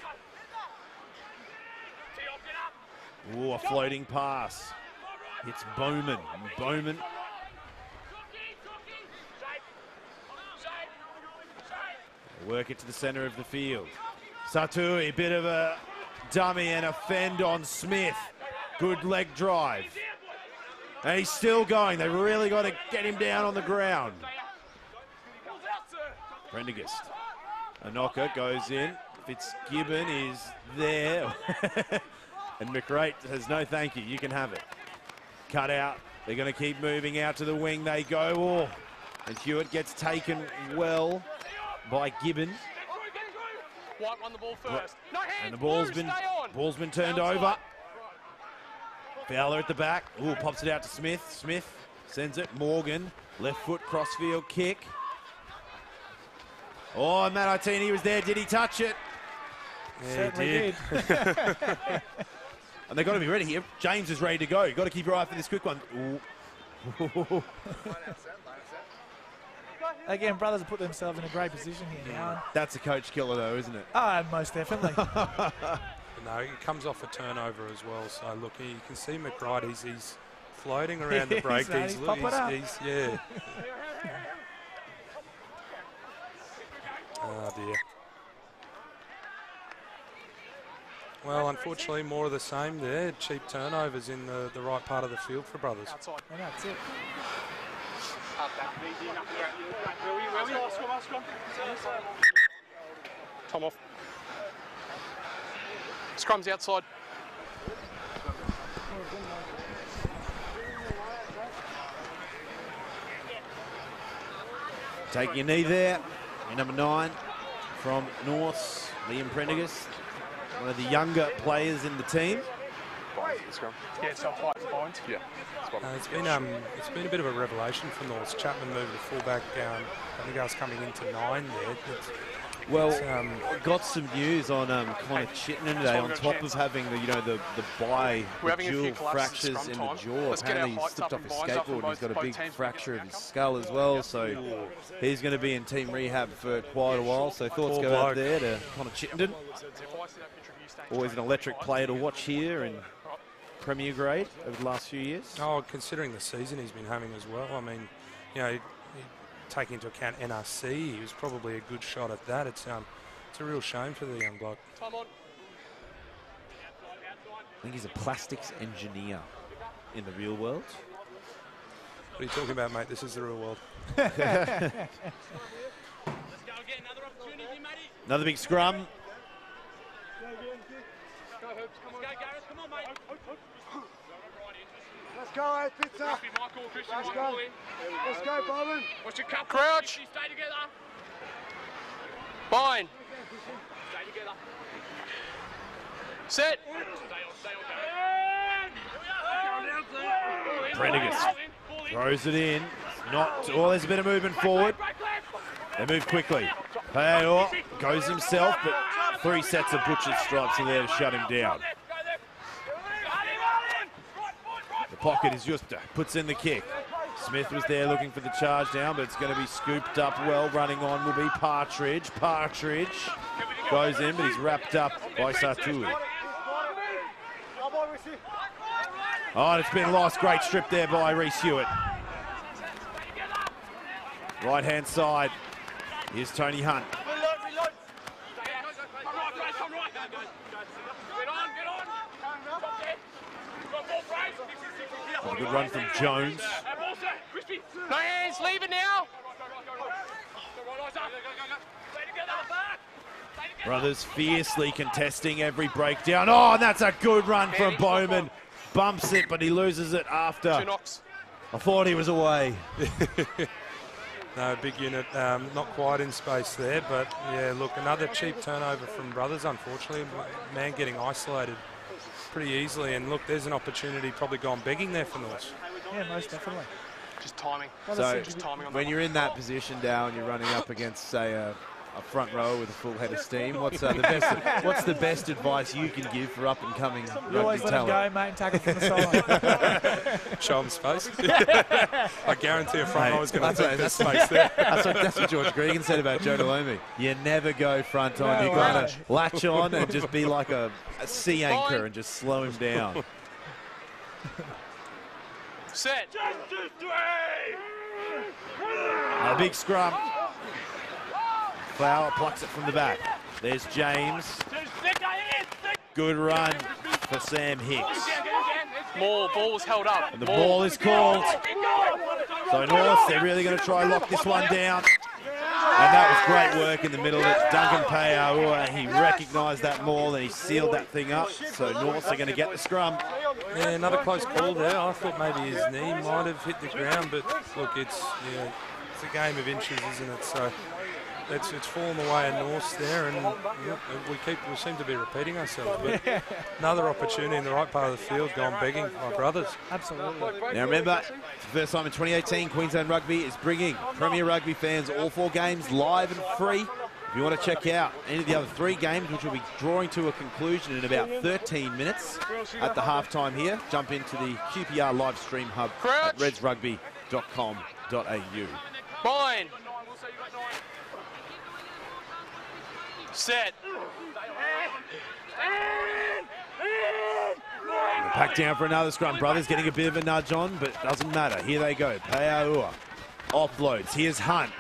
Ooh, a floating pass. It's Bowman. Bowman. Work it to the centre of the field. Satui, a bit of a dummy and a fend on Smith. Good leg drive. And he's still going. They've really got to get him down on the ground. Prendergast. A knocker goes in. Fitzgibbon is there. And McRae says, no thank you, you can have it. Cut out. They're going to keep moving out to the wing. They go. Oh. And Hewitt gets taken well by Gibbon. White won the ball first. No hands, and the ball's been turned over. Fowler at the back. Ooh, pops it out to Smith. Smith sends it. Morgan, left foot crossfield kick. Oh, Matt Artini was there. Did he touch it? Yeah, he did. And they've got to be ready here. James is ready to go. You've got to keep your eye for this quick one. Ooh. Again, Brothers have put themselves in a great position here now. That's a coach killer, though, isn't it? Most definitely. No, he comes off a turnover as well. So look, you can see McBride. He's floating around the break. He's yeah. Oh dear. Well, unfortunately, more of the same there. Cheap turnovers in the right part of the field for Brothers. And that's it. Tom off. Scrum's outside. Take your knee there. Your number 9 from Norths, Liam Prendergast, one of the younger players in the team. Yeah, it's not quite point. Yeah. It's been a bit of a revelation for Norths. Chapman moved to fullback. I think I was coming into 9 there. Got some news on Connor Chittenden today. On top of having the dual fractures in the jaw, apparently he slipped off his skateboard and he's got a big fracture of his skull as well. So he's going to be in team rehab for quite a while. So thoughts go out there to Connor Chittenden. Always an electric player to watch here in Premier grade over the last few years. Oh, considering the season he's been having as well. I mean, taking into account NRC, he was probably a good shot at that. It's a real shame for the young bloke. I think he's a plastics engineer in the real world. What are you talking about, mate? This is the real world. Another big scrum. Let's go, hey, Pizza. Let's go. Let's go, Bowman. What's your cup? Crouch. Stay together. Fine. Stay together. Set. Prendergast throws it in. Not. Oh, there's a bit of movement forward. They move quickly. Payor goes himself, but 3 sets of butcher's stripes are there to shut him down. The pocket is just puts in the kick. Smith was there looking for the charge down, but it's going to be scooped up well. Running on will be Partridge. Partridge goes in, but he's wrapped up by Satui. Oh, and it's been lost. Great strip there by Reece Hewitt. Right-hand side. Here's Tony Hunt. A good run from Jones. No hands, leave it now. Brothers fiercely contesting every breakdown. Oh, and that's a good run from Bowman. Bumps it, but he loses it after. I thought he was away. No, big unit, not quite in space there, but yeah, look, another cheap turnover from Brothers, unfortunately. Man getting isolated pretty easily, and look, there's an opportunity probably gone begging there for North. Yeah, most definitely. Just timing. So just timing on when you're in that position down, you're running up against, say, a front row with a full head of steam. What's the best advice you can give for up-and-coming You always rugby let him talent? go, mate, and tackle from the side. Show him space. I guarantee a front row is going to take that space there. That's what George Gregan said about Joe Delomi. You never go front on. You've got to latch on and just be like a sea anchor and just slow him down. Set. A big scrum. Flower plucks it from the back. There's James. Good run for Sam Hicks. Ball was held up. And the ball is called. So North, they're really going to try and lock this one down. And that was great work in the middle. It's Duncan Payaua. He recognised that maul and he sealed that thing up. So North are going to get the scrum. Yeah, another close call there. I thought maybe his knee might have hit the ground, but look, it's a game of inches, isn't it? So it's fallen away at North there, and we seem to be repeating ourselves. But another opportunity in the right part of the field, going begging by Brothers. Absolutely. Now remember, it's the first time in 2018, Queensland Rugby is bringing Premier Rugby fans all 4 games live and free. If you want to check out any of the other 3 games, which will be drawing to a conclusion in about 13 minutes at the halftime here, jump into the QPR live stream hub at redsrugby.com.au. Fine. Set. Back down for another scrum. Brothers getting a bit of a nudge on, but doesn't matter. Here they go. Payaua offloads. Here's Hunt.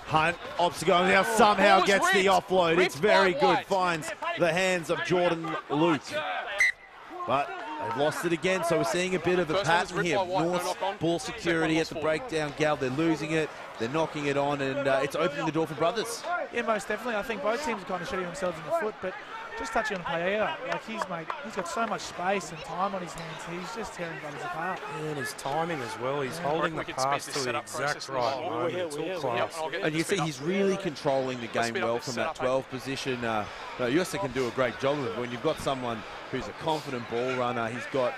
Hunt opts to go now, somehow gets the offload. It's very good. Finds the hands of Jordan Luke. But they've lost it again, so we're seeing a bit of a pattern here. North ball security at the breakdown, Gal. They're losing it. They're knocking it on, and it's opening the door for Brothers. Yeah, most definitely. I think both teams are kind of shooting themselves in the foot, but just touching on Paella, like he's got so much space and time on his hands. He's just tearing Brothers apart. Yeah, and his timing as well. He's holding the pass to the exact right moment. It's all class. And you see he's really controlling the game well from that 12 position. Yussa can do a great job of it. When you've got someone who's a confident ball runner, he's got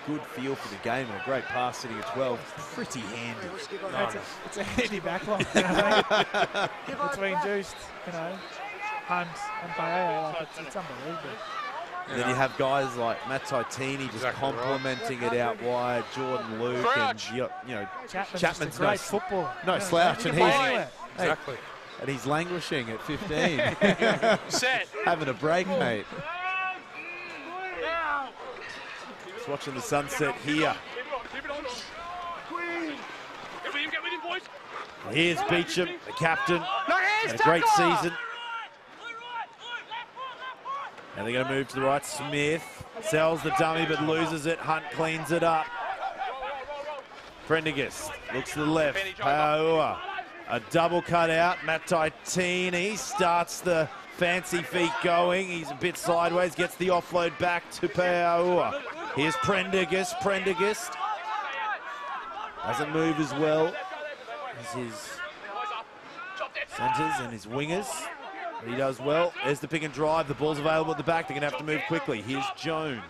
good feel for the game and a great pass sitting at 12. Pretty handy. It's a handy backline between Juiced, Hunt and Paella. Like it's unbelievable. And then you have guys like Matt Titini just complimenting it out wide, Jordan Luke, and Chapman's great football. No slouch, and exactly. And he's languishing at 15. Set. Having a break, mate. Just watching the sunset here. Here's Beecham, the captain. Had a great season. And they're going to move to the right. Smith sells the dummy but loses it. Hunt cleans it up. Prendergast looks to the left. Paua, a double cut out. Matt Titini starts the Fancy feet going. He's a bit sideways. Gets the offload back to Peaua. Here's Prendergast. Prendergast doesn't move as well as his centres and his wingers. But he does well. There's the pick and drive. The ball's available at the back. They're going to have to move quickly. Here's Jones.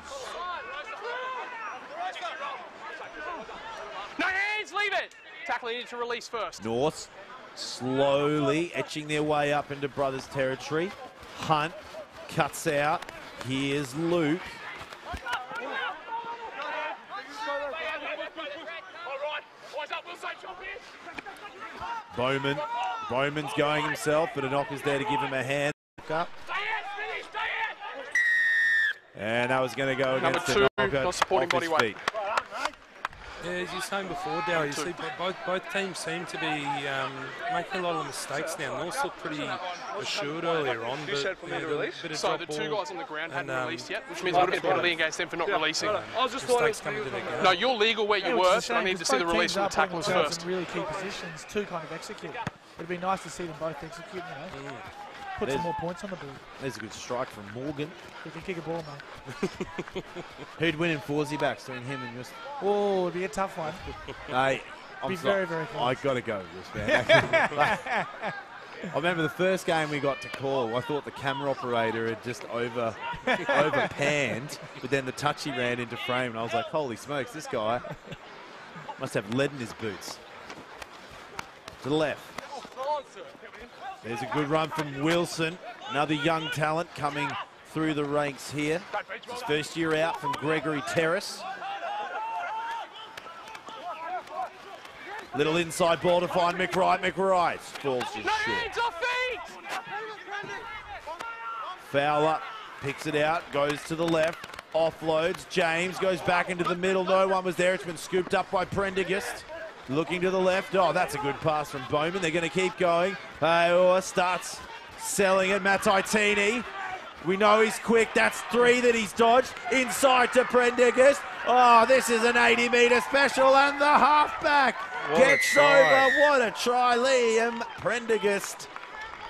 No hands, leave it. Tackler needed to release first. North slowly etching their way up into Brothers territory. Hunt cuts out. Here's Luke. Bowman's going himself, but a knock is there to give him a hand. Up. And that was going to go against the knockout not supporting off his body feet. weight. Yeah, as you were saying before, Dale, you see both teams seem to be making a lot of mistakes now. North looked pretty assured earlier on, but So the two guys on the ground hadn't released yet, which means we'll get penalty against them for not releasing. No, you're legal where you were, but I need to see the release from the tacklers first. In really key positions to kind of execute. It'd be nice to see them both execute, you know. Put some more points on the board. There's a good strike from Morgan. He can kick a ball, mate. Who'd win in Forsey backs between him and just? Oh, it'd be a tough one. Hey, be very, very close. I got to go with this, man. I remember the first game we got to call, I thought the camera operator had just over-panned, but then the touchy ran into frame, and I was like, holy smokes, this guy must have lead in his boots. To the left. There's a good run from Wilson, another young talent coming through the ranks here. His first year out from Gregory Terrace. Little inside ball to find McWright. McWright falls just short. Fowler picks it out, goes to the left, offloads. James goes back into the middle. No one was there. It's been scooped up by Prendergast. Looking to the left. Oh, that's a good pass from Bowman. They're going to keep going. Starts selling it. Mataitini. We know he's quick. That's 3 that he's dodged. Inside to Prendergast. Oh, this is an 80-metre special, and the halfback gets over. What a try, Liam Prendergast.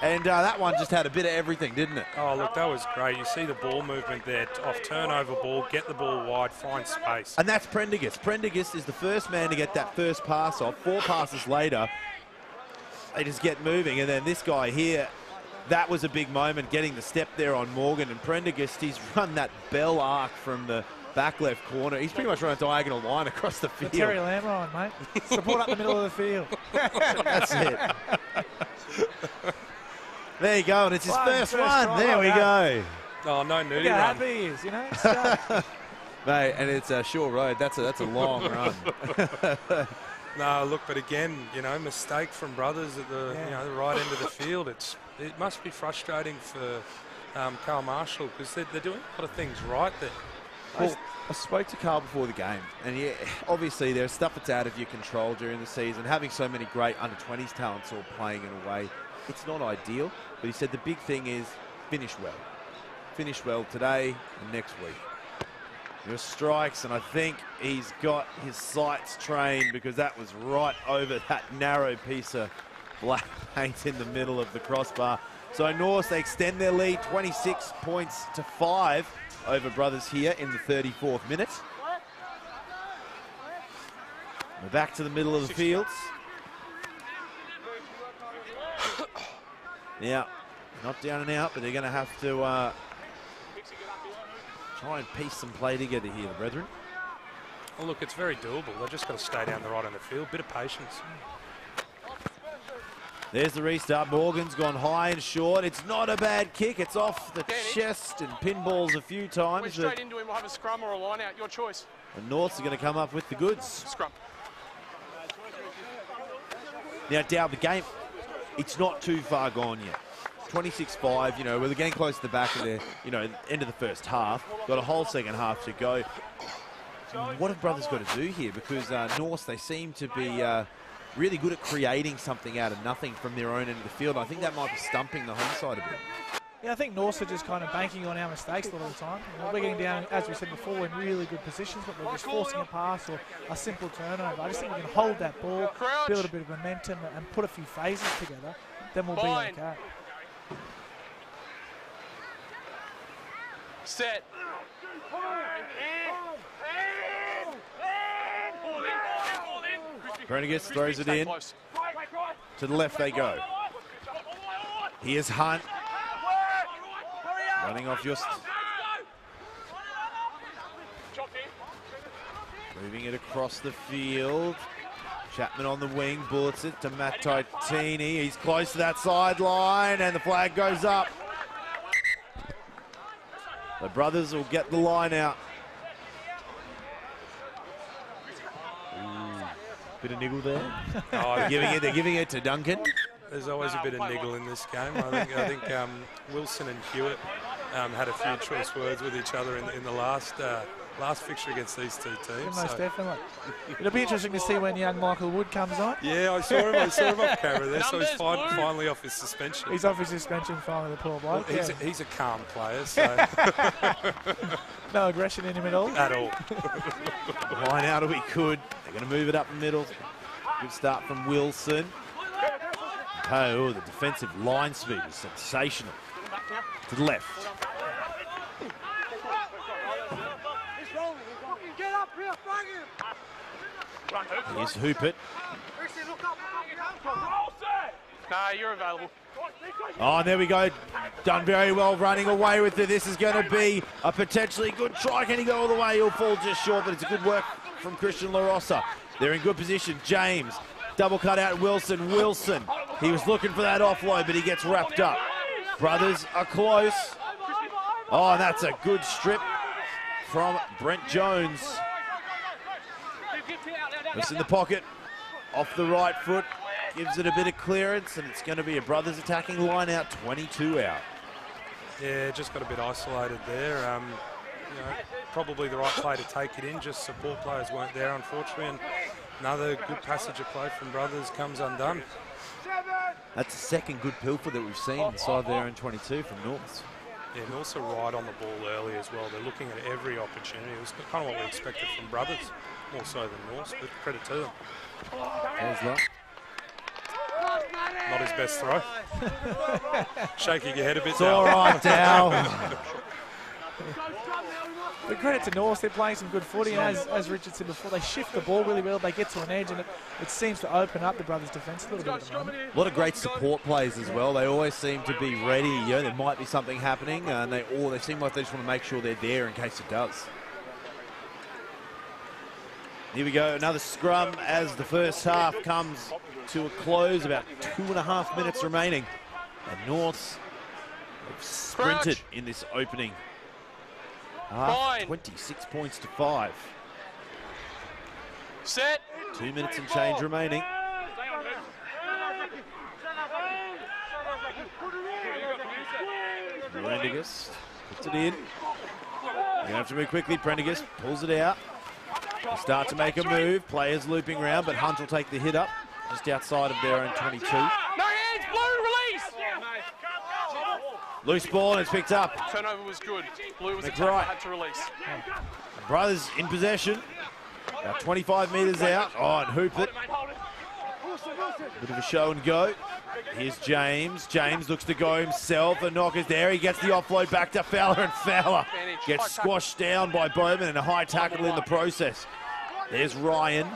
And that one just had a bit of everything, didn't it? Oh, look, that was great. You see the ball movement there, off turnover ball, get the ball wide, find space. And that's Prendergast. Prendergast is the first man to get that first pass off. 4 passes later, they just get moving. And then this guy here, that was a big moment, getting the step there on Morgan. And Prendergast, he's run that bell arc from the back left corner. He's pretty much run a diagonal line across the field. The Terry Lamb line, mate. Support up the middle of the field. That's it. There you go, and it's his first one. There we go. Oh, no nudie Look how run. happy he is, you know. Mate, and it's a short road. That's a long run. No, look, but again, you know, mistake from Brothers at the the right end of the field. It must be frustrating for Carl Marshall, because they're doing a lot of things right there. Well, I spoke to Carl before the game, and yeah, obviously there's stuff that's out of your control during the season. Having so many great under-20s talents all playing in a way, it's not ideal. But he said the big thing is finish well. Finish well today and next week. Your strikes, and I think he's got his sights trained, because that was right over that narrow piece of black paint in the middle of the crossbar. So North, they extend their lead 26 points to 5 over Brothers here in the 34th minute. We're back to the middle of the fields. Now, not down and out, but they're going to have to try and piece some play together here, the brethren. Well, look, it's very doable. They've just got to stay down the right end of the field. Bit of patience. There's the restart. Morgan's gone high and short. It's not a bad kick. It's off the chest and pinballs a few times. Went straight into him. We'll have a scrum or a line out. Your choice. And North's are going to come up with the goods. Scrum. Now, Dow, the game, it's not too far gone yet. 26-5, you know, we're getting close to the back of the, end of the first half. Got a whole second half to go. What have Brothers got to do here? Because North, they seem to be really good at creating something out of nothing from their own end of the field. I think that might be stumping the home side a bit. Yeah, I think Norths are just kind of banking on our mistakes a lot of the time. We're getting down, as we said before, in really good positions, but we're just forcing a pass or a simple turnover. I just think we can hold that ball, build a bit of momentum, and put a few phases together. Then we'll be okay. Set. Prendergast throws it in. To the left they go. Here's Hunt. Running off just. Moving it across the field. Chapman on the wing, bullets it to Matt Titini. He's close to that sideline and the flag goes up. The brothers will get the line out. Bit of niggle there. Oh, they're giving it to Duncan. There's always a bit of niggle in this game. I think Wilson and Hewitt had a few choice words with each other in the last fixture against these two teams. Yeah, most definitely. It'll be interesting to see when young Michael Wood comes on. Yeah, I saw him off camera there, so he's finally off his suspension. He's off his suspension finally, the poor bloke. Well, he's a calm player, so... No aggression in him at all? At all. Line out if we could. They're going to move it up the middle. Good start from Wilson. Oh, the defensive line speed is sensational. To the left. Here's Hoopert. Nah, you're available. Oh, there we go. Done very well running away with it. This is going to be a potentially good try. Can he go all the way? He'll fall just short, but it's a good work from Christian LaRossa. They're in good position. James, double cut out Wilson. Wilson, he was looking for that offload, but he gets wrapped up. Brothers are close. Oh, and that's a good strip from Brent Jones. Looks in the pocket, off the right foot, gives it a bit of clearance, and it's going to be a brothers attacking line out, 22 out. Yeah, just got a bit isolated there. Probably the right play to take it in, just support players weren't there, unfortunately, and another good passage of play from brothers comes undone. That's the second good pilfer that we've seen inside there in 22 from North. Yeah, and also right on the ball early as well. They're looking at every opportunity. It was kind of what we expected from brothers, more so than North, but credit to them. There's that. Not his best throw. Shaking your head a bit. It's all right, Dow. But credit to North, they're playing some good footy, and as Richard said before, they shift the ball really well, they get to an edge, and it seems to open up the brothers' defence a little bit at the moment. A lot of great support plays as well. They always seem to be ready. You know, there might be something happening, and they seem like they just want to make sure they're there in case it does. Here we go, another scrum as the first half comes to a close, about 2.5 minutes remaining. And Norths have sprinted in this opening half, 26 points to 5. Set. 2 minutes and change remaining. Prendergast puts it in. You're going to have to move quickly. Prendergast pulls it out. They start to make a move. Players looping around, but Hunt will take the hit up just outside of their own 22. No hands, Blue, release! Loose ball and it's picked up. Turnover was good. Blue was a McBride had to release. Brothers in possession. About 25 metres out. Oh, and Hoopert. Bit of a show and go. Here's James. James looks to go himself. The knock is there. He gets the offload back to Fowler, and Fowler gets squashed down by Bowman and a high tackle in the process. There's Ryan.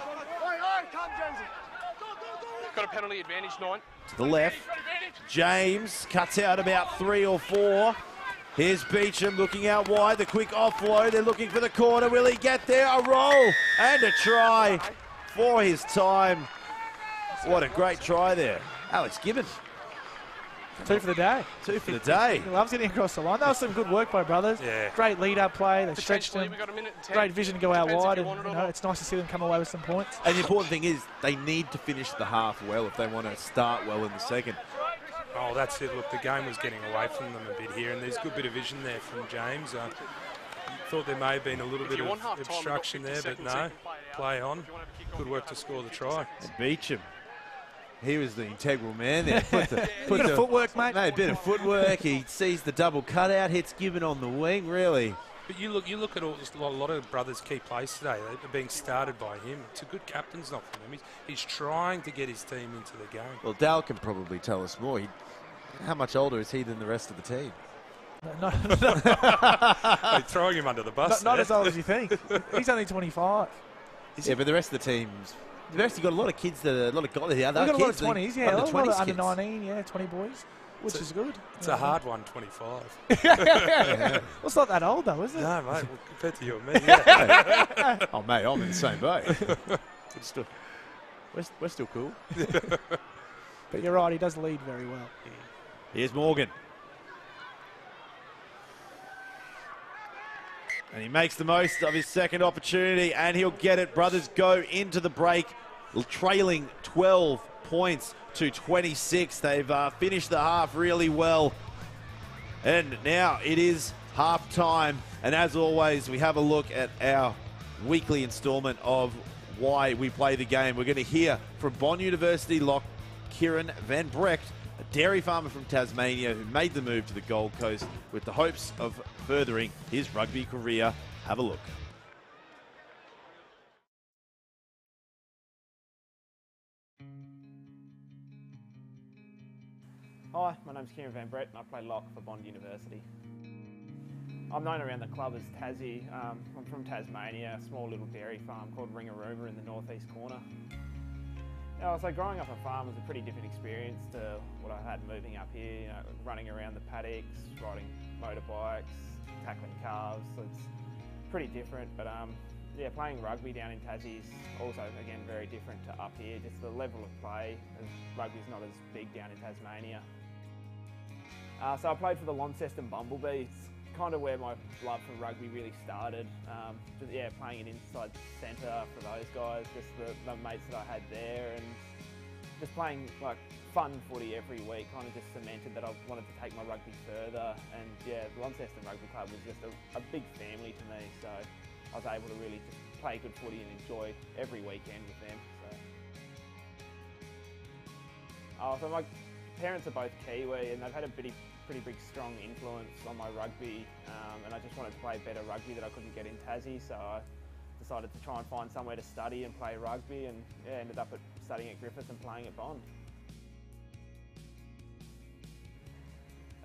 Got a penalty advantage, 9. To the left. James cuts out about 3 or 4. Here's Beecham looking out wide. The quick offload. They're looking for the corner. Will he get there? A roll and a try for his time. What a great try there. Alex Gibbon. 2 for the day. 2 for the day. He loves getting across the line. That was some good work by brothers. Yeah. Great lead-up play. They stretched him. We got a minute and 10. Great vision to go out Depends if wide. you And want it or you know, not. it's nice to see them come away with some points. And the important thing is they need to finish the half well if they want to start well in the second. Oh, that's it. Look, the game was getting away from them a bit here, and there's a good bit of vision there from James. Thought there may have been a little bit of obstruction there, but no. Play on. Good work to score the try. And Beecham. He was the integral man there. Put Bit of footwork, mate. A bit of footwork. He sees the double cutout, hits Gibbon on the wing, really. But you look at a lot of brothers' key plays today. They're being started by him. It's a good captain's knock from him. He's trying to get his team into the game. Well, Dal can probably tell us more. How much older is he than the rest of the team? No, They're throwing him under the bus. Not as old as you think. He's only 25. Yeah, but the rest of the teams, they've actually got a lot of kids, a lot of guys. We've got a lot of 20s, yeah. Under A lot of 20s under kids. 19, yeah, 20 boys, which is good. It's a hard one, 25. Well, it's not that old, though, is it? No, mate. Well, compared to you and me, yeah. Oh, mate, I'm in the same boat. We're still cool. But you're right, he does lead very well. Here's Morgan. And he makes the most of his second opportunity, and he'll get it. Brothers go into the break, trailing 12 points to 26. They've finished the half really well. And now it is half time. And as always, we have a look at our weekly installment of why we play the game. We're going to hear from Bond University lock Kieran Van Brecht, a dairy farmer from Tasmania who made the move to the Gold Coast with the hopes of furthering his rugby career. Have a look. Hi, my name's Kieran Van Brecht and I play lock for Bond University. I'm known around the club as Tassie. I'm from Tasmania, a small little dairy farm called Ringarooma in the northeast corner. So growing up on a farm was a pretty different experience to what I had moving up here, running around the paddocks, riding motorbikes, tackling calves, so it's pretty different. But yeah, playing rugby down in Tassie is also, again, very different to up here, just the level of play, as rugby's not as big down in Tasmania. So I played for the Launceston Bumblebees. Kind of where my love for rugby really started. Yeah, playing an inside centre for those guys, just the mates that I had there, and just playing like fun footy every week kind of just cemented that I wanted to take my rugby further. And yeah, the Launceston Rugby Club was just a big family to me, so I was able to really just play good footy and enjoy every weekend with them. So my parents are both Kiwi, and they've had a pretty big, strong influence on my rugby, and I just wanted to play better rugby that I couldn't get in Tassie, so I decided to try and find somewhere to study and play rugby, and yeah, ended up studying at Griffith and playing at Bond.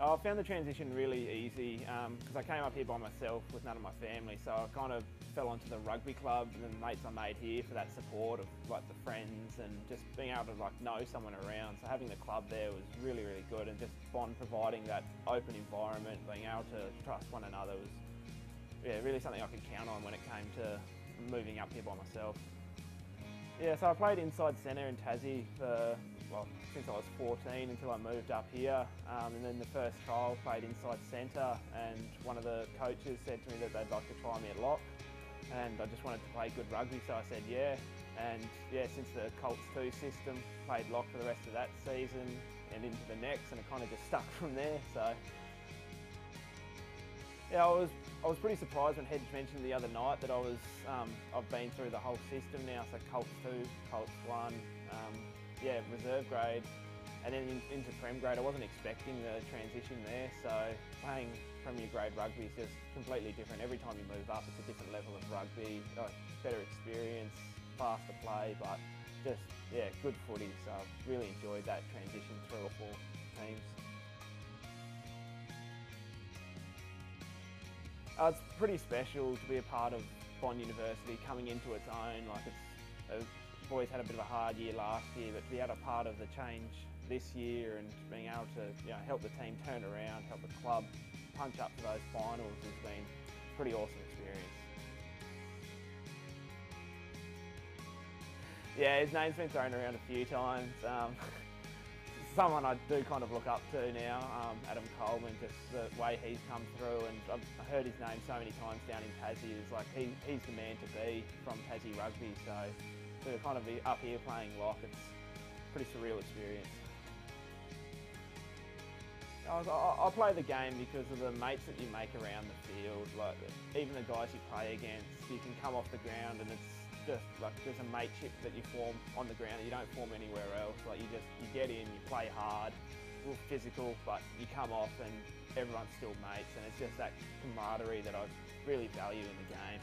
I found the transition really easy because I came up here by myself with none of my family, so I kind of fell onto the rugby club and the mates I made here for that support of like the friends and just being able to like know someone around. So having the club there was really, really good, and just Bond providing that open environment, being able to trust one another was really something I could count on when it came to moving up here by myself. Yeah, so I played inside centre in Tassie for, well, since I was 14 until I moved up here, and then the first trial played inside centre, and one of the coaches said to me that they'd like to try me at lock, and I just wanted to play good rugby, so I said yeah. And yeah, since the Colts 2 system, played lock for the rest of that season and into the next, and it kind of just stuck from there. So yeah, I was pretty surprised when Hedge mentioned the other night that I've been through the whole system now, so Colts 2, Colts 1, yeah, reserve grade, and then into Prem grade. I wasn't expecting the transition there, so playing Premier grade rugby is just completely different. Every time you move up, it's a different level of rugby, better experience, faster play, but just, yeah, good footy, so I've really enjoyed that transition through all 4 teams. It's pretty special to be a part of Bond University coming into its own. Like boys had a bit of a hard year last year, but to be able to be part of the change this year and being able to help the team turn around, help the club punch up to those finals has been a pretty awesome experience. Yeah, his name's been thrown around a few times. Someone I do kind of look up to now, Adam Coleman, just the way he's come through, and I've heard his name so many times down in Tassie. It's like he's the man to be from Tassie rugby, so to kind of be up here playing lock, it's a pretty surreal experience. I play the game because of the mates that you make around the field. Like even the guys you play against, you can come off the ground and it's just like there's a mateship that you form on the ground that you don't form anywhere else. Like you get in, you play hard, a little physical, but you come off and everyone's still mates, and it's just that camaraderie that I really value in the game.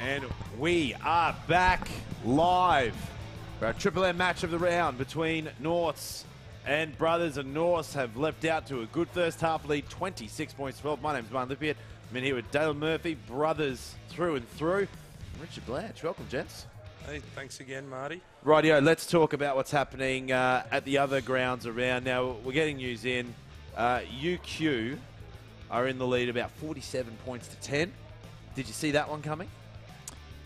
And we are back live for our Triple M match of the round between Norths and Brothers. And Norths have leapt out to a good first half lead, 26 points 12. My name's Martin Lippiett. I'm in here with Dale Murphy, Brothers through and through. Richard Blanche, welcome, gents. Hey, thanks again, Marty. Rightio, let's talk about what's happening at the other grounds around. Now, we're getting news in. UQ are in the lead about 47 points to 10. Did you see that one coming?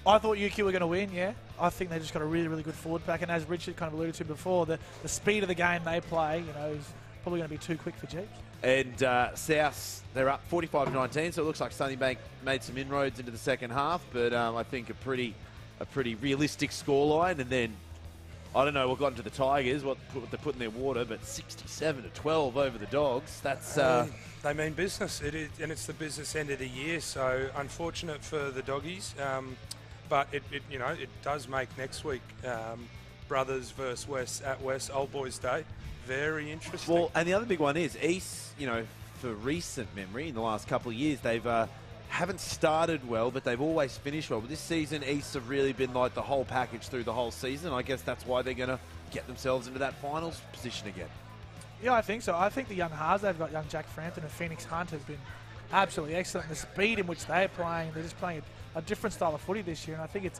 I thought UQ were going to win, yeah. I think they just got a really, really good forward pack. And as Richard kind of alluded to before, the speed of the game they play, is probably going to be too quick for Jeep. And South, they're up 45-19, so it looks like Sunnybank made some inroads into the second half, but I think a pretty realistic scoreline. And then, I don't know what got into the Tigers, what they put in their water, but 67-12 over the Dogs. That's they mean business. It is, and it's the business end of the year, so unfortunate for the Doggies. But it does make next week Brothers versus West at West Old Boys Day very interesting. Well, and the other big one is East. For recent memory, in the last couple of years, they've haven't started well, but they've always finished well. But this season, East have really been like the whole package through the whole season. I guess that's why they're going to get themselves into that finals position again. Yeah, I think so. I think the young halves, they've got young Jack Frampton and Phoenix Hunt has been absolutely excellent. The speed in which they're playing, they're just playing a different style of footy this year, and I think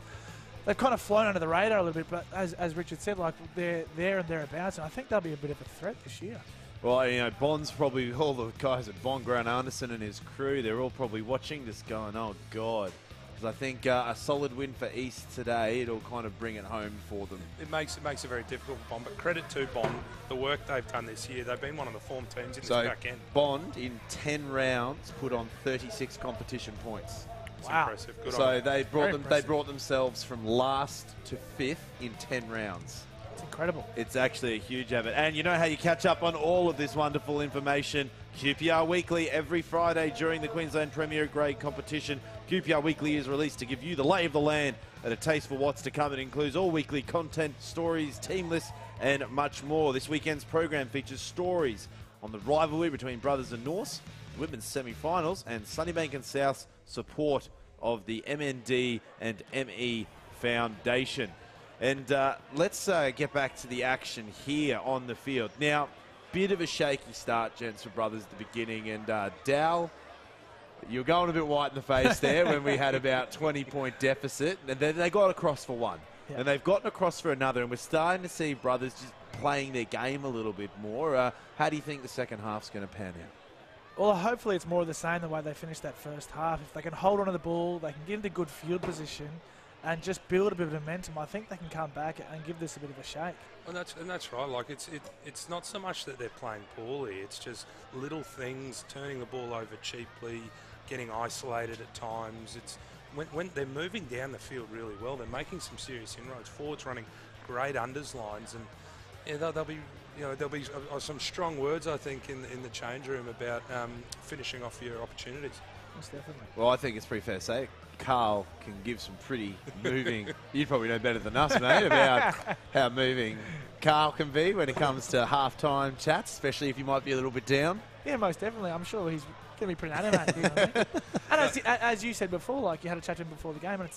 they've kind of flown under the radar a little bit, but as Richard said, like they're there and thereabouts, and I think they'll be a bit of a threat this year. Well, Bond's probably, all the guys at Bond, Grant Anderson and his crew, they're all probably watching this going, oh, God. Because I think a solid win for East today, it'll kind of bring it home for them. It makes it very difficult for Bond, but credit to Bond, the work they've done this year. They've been one of the form teams in this back end. Bond, in 10 rounds, put on 36 competition points. It's impressive. Good so they brought themselves from last to 5th in 10 rounds. It's incredible. It's actually a huge effort. And you know how you catch up on all of this wonderful information? QPR Weekly every Friday during the Queensland Premier Grade competition. QPR Weekly is released to give you the lay of the land and a taste for what's to come. It includes all weekly content, stories, team lists, and much more. This weekend's program features stories on the rivalry between Brothers and Norths, women's semi-finals, and Sunnybank and South's support of the MND and ME Foundation. And let's get back to the action here on the field. Now, bit of a shaky start, gents, for Brothers at the beginning. And Dal, you were going a bit white in the face there when we had about 20-point deficit. And then they got across for one. Yeah. And they've gotten across for another. And we're starting to see Brothers just playing their game a little bit more. How do you think the second half's going to pan out? Well, hopefully it's more of the same the way they finished that first half. If they can hold on to the ball, they can get into good field position and just build a bit of momentum, I think they can come back and give this a bit of a shake. And that's right. Like it's not so much that they're playing poorly. It's just little things, turning the ball over cheaply, getting isolated at times. It's when they're moving down the field really well, they're making some serious inroads. Forwards running great unders lines, and there'll be some strong words, I think, in the change room about finishing off your opportunities. Most definitely. Well, I think it's pretty fair to say Carl can give some pretty moving. You probably know better than us, mate, about how moving Carl can be when it comes to halftime chats, especially if you might be a little bit down. Yeah, most definitely. I'm sure he's going to be pretty animated. You know what I mean? And as you said before, like you had a chat to him before the game, and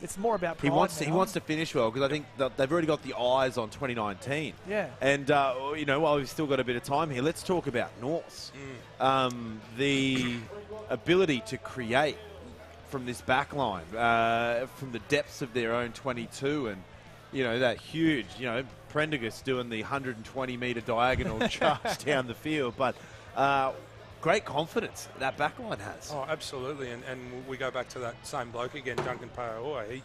it's more about pride. He wants to finish well because I think they've already got the eyes on 2019. Yeah. And while we've still got a bit of time here, let's talk about Norths. The ability to create from this back line, from the depths of their own 22, and that huge, Prendergast doing the 120-metre diagonal charge down the field, but great confidence that back line has. Oh, absolutely, and we go back to that same bloke again, Duncan Paoa.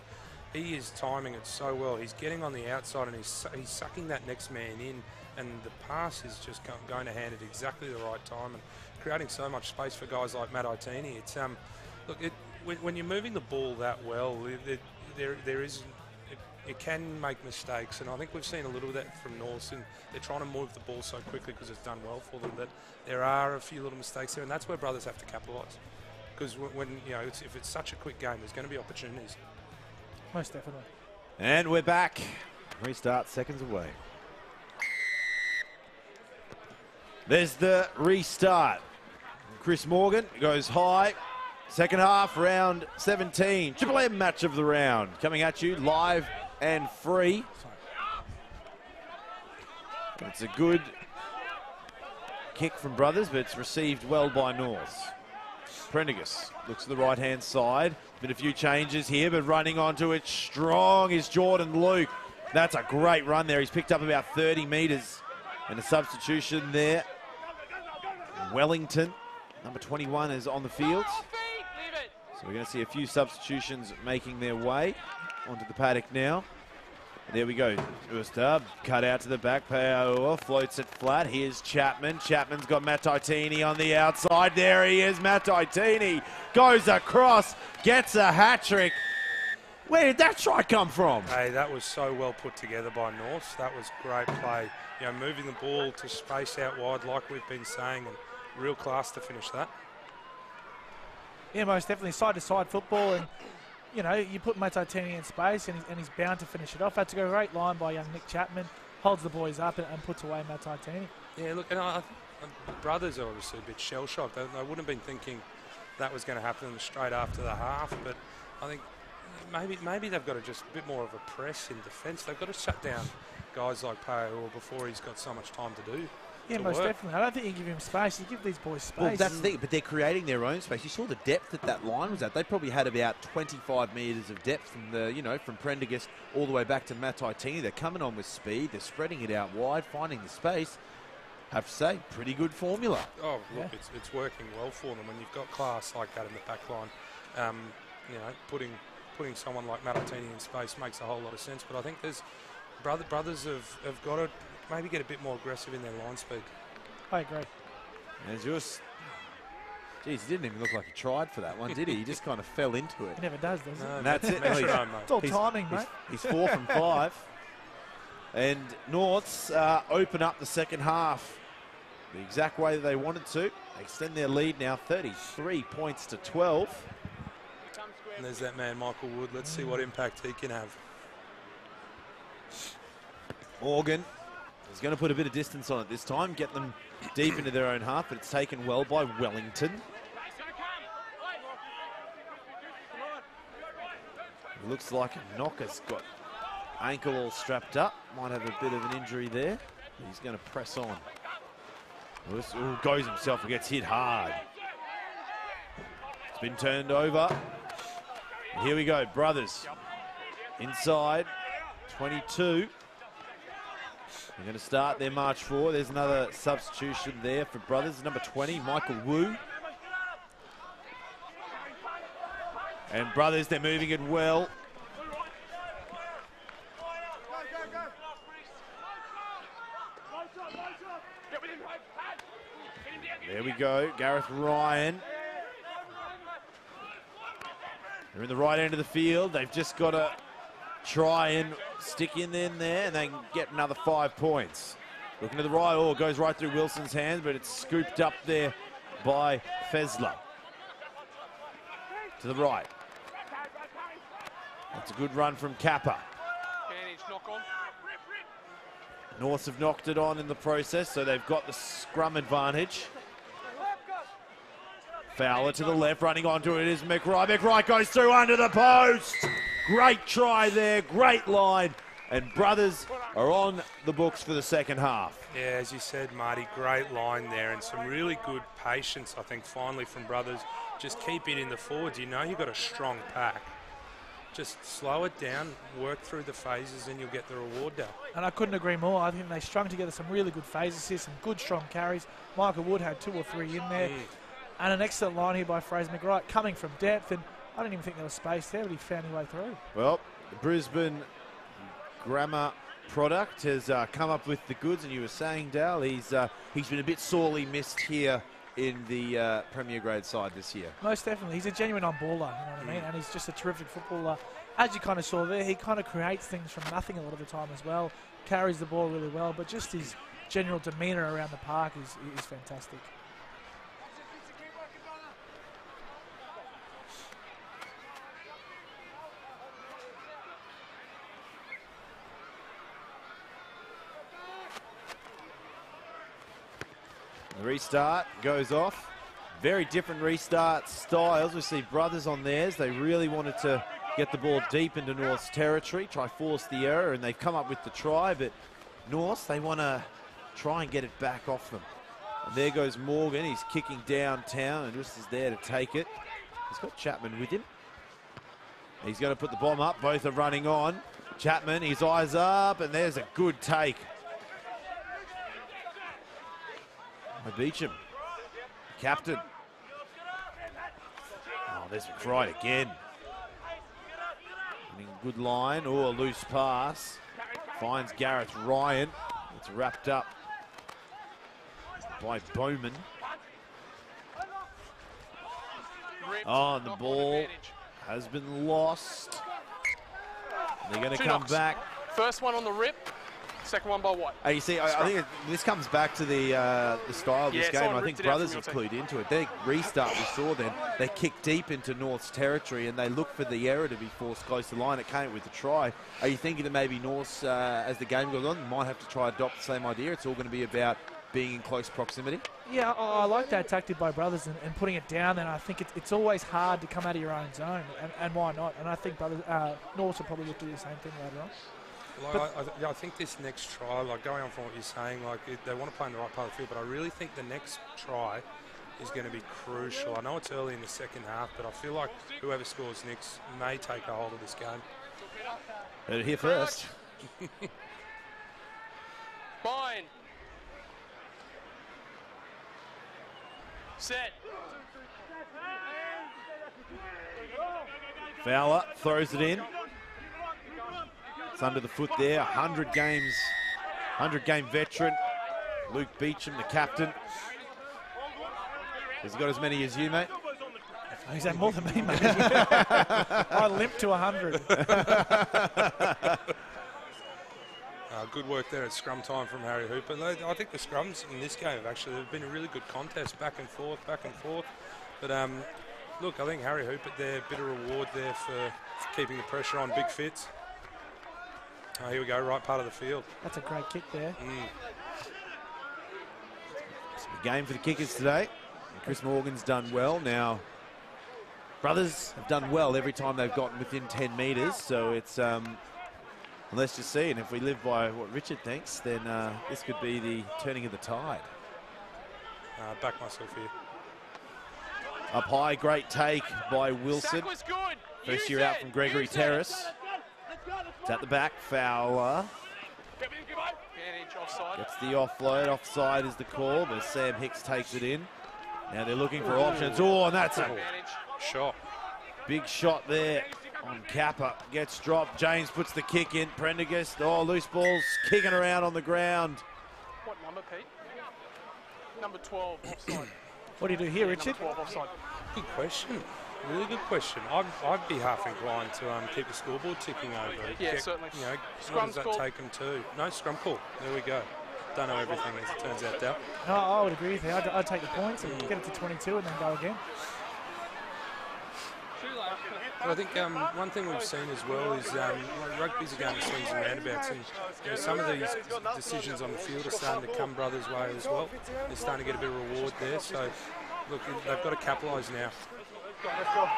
He is timing it so well. He's getting on the outside and he's sucking that next man in, and the pass is just going to hand at exactly the right time and creating so much space for guys like Matt Itini. It's when you're moving the ball that well, it can make mistakes, and I think we've seen a little of that from Norths, and they're trying to move the ball so quickly because it's done well for them that there are a few little mistakes there, and that's where Brothers have to capitalise. Because if it's such a quick game, there's going to be opportunities. Most definitely. And we're back. Restart seconds away. There's the restart. Chris Morgan goes high. Second half, round 17. Triple M match of the round. Coming at you live and free. It's a good kick from Brothers, but it's received well by North. Prendergast looks to the right-hand side. Been a few changes here, but running onto it strong is Jordan Luke. That's a great run there. He's picked up about 30 metres. And a substitution there. Wellington, number 21, is on the field. So we're going to see a few substitutions making their way onto the paddock now. There we go. Ustab cut out to the back. Paoa floats it flat. Here's Chapman. Chapman's got Mattaitini on the outside. There he is. Mattaitini goes across, gets a hat trick. Where did that try come from? Hey, that was so well put together by North. That was great play. You know, moving the ball to space out wide like we've been saying, and real class to finish that. Yeah, most definitely side-to-side football, and you know, you put Mattaitini in space and he's bound to finish it off. That's a great line by young Nick Chapman. Holds the boys up and puts away Mattaitini. Yeah, look, and the Brothers are obviously a bit shell-shocked. They wouldn't have been thinking that was going to happen straight after the half, but I think maybe they've got to just a bit more of a press in defence. They've got to shut down guys like Paoa before he's got so much time to do. Yeah, most definitely. I don't think you give him space. You give these boys space. Well, that's the thing, but they're creating their own space. You saw the depth that line was at. They probably had about 25 metres of depth from the, you know, from Prendergast all the way back to Mattaitini. They're coming on with speed. They're spreading it out wide, finding the space. Have to say, pretty good formula. Oh, look, it's working well for them when you've got class like that in the back line. You know, putting someone like Mattaitini in space makes a whole lot of sense. But I think there's brothers have got to maybe get a bit more aggressive in their line speed. I agree. As yours, geez, he didn't even look like he tried for that one, did he? He just kind of fell into it. He never does he? And that's it. It's all timing, mate. He's 4 from 5. And Norths open up the second half the exact way that they wanted to. They extend their lead now 33 points to 12. And there's that man, Michael Wood. Let's see what impact he can have. Morgan is going to put a bit of distance on it this time, get them deep into their own half, but it's taken well by Wellington. It looks like Knocker's got ankle all strapped up. Might have a bit of an injury there. He's going to press on. Lewis goes himself and gets hit hard. It's been turned over. And here we go, Brothers. Inside, 22. They're going to start their march forward. There's another substitution there for Brothers. Number 20, Michael Wu. And Brothers, they're moving it well. There we go, Gareth Ryan. They're in the right end of the field. They've just got to try and stick in there and they can get another 5 points. Looking to the right, goes right through Wilson's hands, but it's scooped up there by Fezler. To the right. That's a good run from Kappa. Norths have knocked it on in the process, so they've got the scrum advantage. Fowler to the left, running onto it is McRae. McRae goes through under the post. Great try there, great line. And Brothers are on the books for the second half. Yeah, as you said, Marty, great line there and some really good patience, I think, finally from Brothers. Just keep it in the forwards. You know you've got a strong pack. Just slow it down, work through the phases, and you'll get the reward down. And I couldn't agree more. I think they strung together some really good phases here, some good, strong carries. Michael Wood had 2 or 3 in there. And an excellent line here by Fraser McRae, coming from depth. And I didn't even think there was space there, but he found his way through. Well, the Brisbane Grammar product has come up with the goods. And you were saying, Dale, he's been a bit sorely missed here in the Premier Grade side this year. Most definitely. He's a genuine on-baller, you know what I mean? And he's just a terrific footballer. As you kind of saw there, he kind of creates things from nothing a lot of the time as well. Carries the ball really well, but just his general demeanour around the park is fantastic. The restart goes off. Very different restart styles. We see Brothers on theirs. They really wanted to get the ball deep into North's territory, try force the error, and they've come up with the try, but North, they want to try and get it back off them. And there goes Morgan. He's kicking downtown and just is there to take it. He's got Chapman with him. He's going to put the bomb up. Both are running on. Chapman, his eyes up, and there's a good take. Beecham, captain. Oh, there's McBride again. Good line, or a loose pass. Finds Gareth Ryan. It's wrapped up by Bowman. Oh, and the ball has been lost. They're going to come back. First one on the rip, second one by White. You see, I think this comes back to the style of this game. I think Brothers have clued into it. Their restart we saw then, they kicked deep into North's territory and they looked for the error to be forced close to the line. It came with the try. Are you thinking that maybe North's, as the game goes on, might have to try adopt the same idea? It's all going to be about being in close proximity? Yeah, I like that tactic by Brothers and putting it down. And I think it's always hard to come out of your own zone, and why not? And I think Brothers, North will probably look to do the same thing later on. Like, I think this next try, like going on from what you're saying, like they want to play in the right part of the field, but I really think the next try is going to be crucial. I know it's early in the second half, but I feel like whoever scores next may take a hold of this game. Heard it here first. Fine. Set. Fowler throws it in. It's under the foot there. 100 games, 100-game veteran. Luke Beecham, the captain. Has he got as many as you, mate? He's had more than me, mate. I limped to 100. Good work there at scrum time from Harry Hooper. I think the scrums in this game have been a really good contest, back and forth. But look, I think Harry Hooper there, a bit of reward there for keeping the pressure on Big Fitz. Oh, here we go, right part of the field. That's a great kick there. It's a game for the kickers today. And Chris Morgan's done well. Now, Brothers have done well every time they've gotten within 10 metres, so it's... let's just see, and if we live by what Richard thinks, then this could be the turning of the tide. Back myself here. Up high, great take by Wilson. First year out from Gregory Terrace. It's at the back, Fowler. Gets the offload, offside is the call, but Sam Hicks takes it in. Now they're looking for options. Oh, and that's a shot. Big shot there. On Kappa, gets dropped. James puts the kick in. Prendergast, loose balls kicking around on the ground. What number, Pete? Number 12 offside. What do you do here, Richard? Number 12 offside. Good question. Really good question. I'd be half inclined to keep the scoreboard ticking over. Yeah, certainly. You know, Scrum's what does that take them to? No, scrum call. There we go. Don't know everything as it turns out, Dal. No, I would agree with you. I'd take the points and get it to 22 and then go again. I think one thing we've seen as well is rugby's a game of swings and roundabouts, and some of these decisions on the field are starting to come Brothers' way as well. They're starting to get a bit of reward there, so look, they've got to capitalise now. Let's go.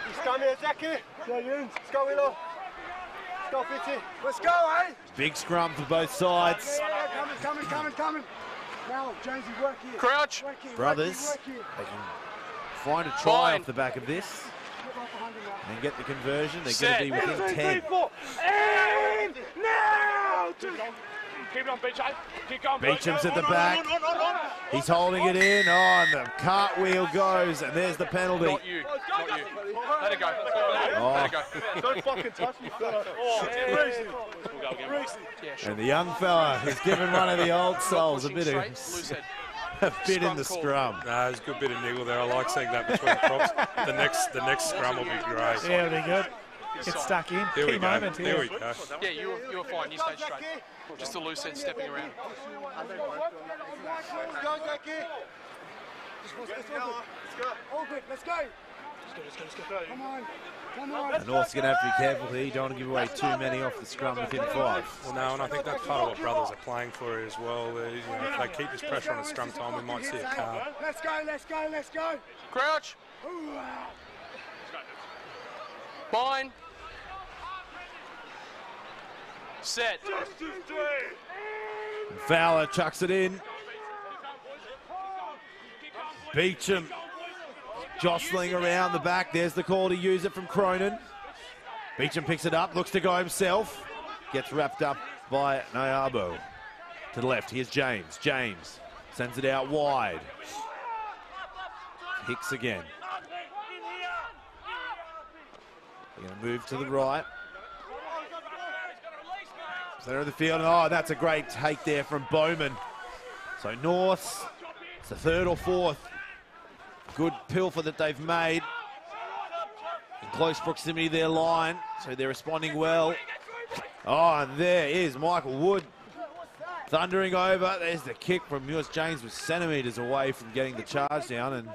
Let's go here, Jackie. Let's go, Willow. Let's go, Fitzy. Let's go, eh? Big scrum for both sides. Coming. Now, Jamesy, work here. Crouch. Brothers, they can find a try off the back of this. And get the conversion. They're going to be within 10. 2, 3, 4. And now! Keep it on, Beecham. Keep going. Beecham's at the back. He's holding it in. Oh, and the cartwheel goes, and there's the penalty. Not you. Let it go. Let it go. Don't fucking touch me, fella. We'll go again. Yeah, and the young fella has given one of the old souls a bit in the scrum. Nah, there's a good bit of niggle there. I like seeing that between the props. The next scrum will be great. Yeah, it'll be good. Get stuck in. Key moment here. There we go. Yeah, you were fine. You stayed straight. Just a loose head stepping around. Let's go. All good. Let's go. The North's going to have to be careful here. You don't want to give away too many off the scrum within 5. Well, no, and I think that's part of what brothers are playing for as well. You know, if they keep this pressure on the scrum time, we might see a card. Let's go, let's go, let's go. Crouch. Bind. Set. Fowler chucks it in. Beecham jostling around the back. There's the call to use it from Cronin. Beecham picks it up, looks to go himself. Gets wrapped up by Nyabo. To the left, here's James. James sends it out wide. Hicks again. They're going to move to the right. Center of the field. Oh, that's a great take there from Bowman. So Norths, it's the 3rd or 4th good pilfer that they've made. In close proximity to their line, so they're responding well. Oh, and there is Michael Wood thundering over. There's the kick from Lewis James, was centimetres away from getting the charge down, and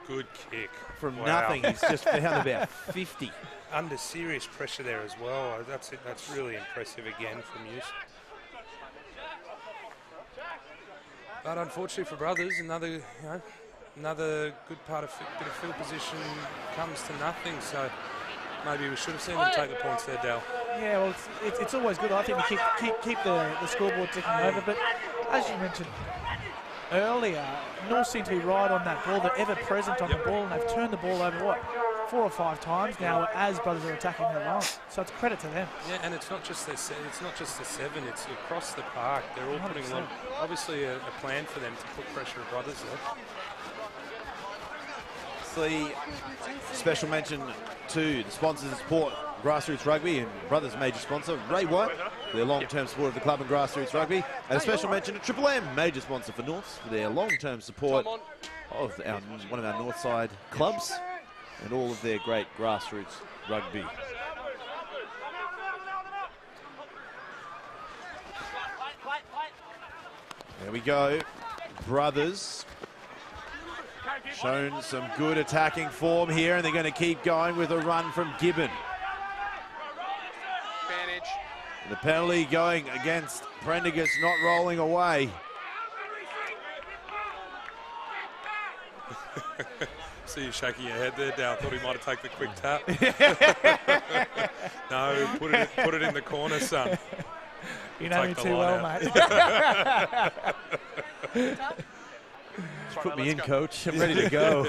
good kick. From nothing, he's just found about 50. Under serious pressure there as well. That's it. That's really impressive again from Hughes. But unfortunately for brothers, another good part of bit of field position comes to nothing. So maybe we should have seen them take the points there, Dal. Yeah, well, it's always good, I think, to keep the scoreboard ticking over. But as you mentioned earlier, North seem to be right on that ball. They're ever present on the ball, and they've turned the ball over, what, 4 or 5 times now as brothers are attacking their line. So it's a credit to them. Yeah, and it's not just the 7. It's across the park. They're all putting a lot, obviously a plan for them to put pressure at brothers there. Special mention to the sponsors and support Grassroots Rugby and brothers major sponsor Ray White, their long-term support of the club and Grassroots Rugby, and a special mention to Triple M, major sponsor for Norths, for their long-term support of one of our Northside clubs and all of their great grassroots rugby. There we go, brothers. Shown some good attacking form here, and they're going to keep going with a run from Gibbon. Advantage. The penalty going against Prendergast, not rolling away. See you shaking your head there, Dal. Thought he might have taken the quick tap. No, put it in the corner, son. You know me too well, mate. Put me in, coach. I'm ready to go.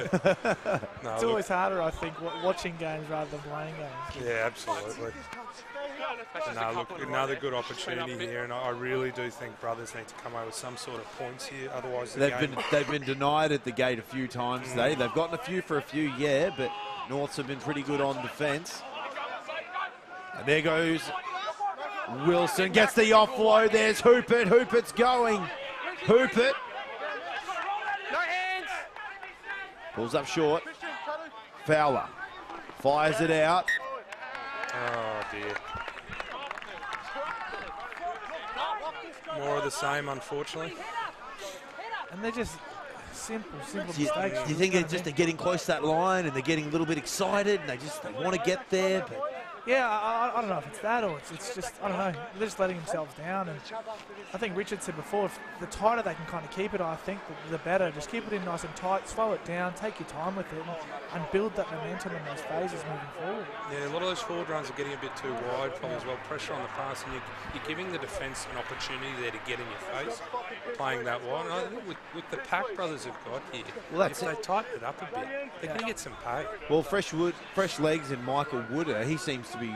No, it's always harder, I think, watching games rather than playing games. Yeah, absolutely. No, look, another good opportunity here, and I really do think brothers need to come over with some sort of points here. Otherwise, they've been denied at the gate a few times today. They've gotten a few for a few, yeah, but Norths have been pretty good on defence. And there goes Wilson, gets the offload. There's Hoopert. Hoopert's going. Hoopert pulls up short. Fowler fires it out. Oh dear. More of the same, unfortunately. And they're just simple mistakes. Do you think they're getting close to that line and they're getting a little bit excited and they want to get there? But yeah, I don't know if it's that or it's just, I don't know, they're just letting themselves down. And I think Richard said before, if the tighter they can kind of keep it, I think the better. Just keep it in nice and tight, slow it down, take your time with it, and build that momentum in those phases moving forward. Yeah, a lot of those forward runs are getting a bit too wide probably as well. Pressure on the pass, and you're giving the defence an opportunity there to get in your face, playing that wide. And I think with the pack brothers have got here, if they tighten it up a bit, they're going to get some pay. Well, fresh legs in Michael Wooder. He seems to be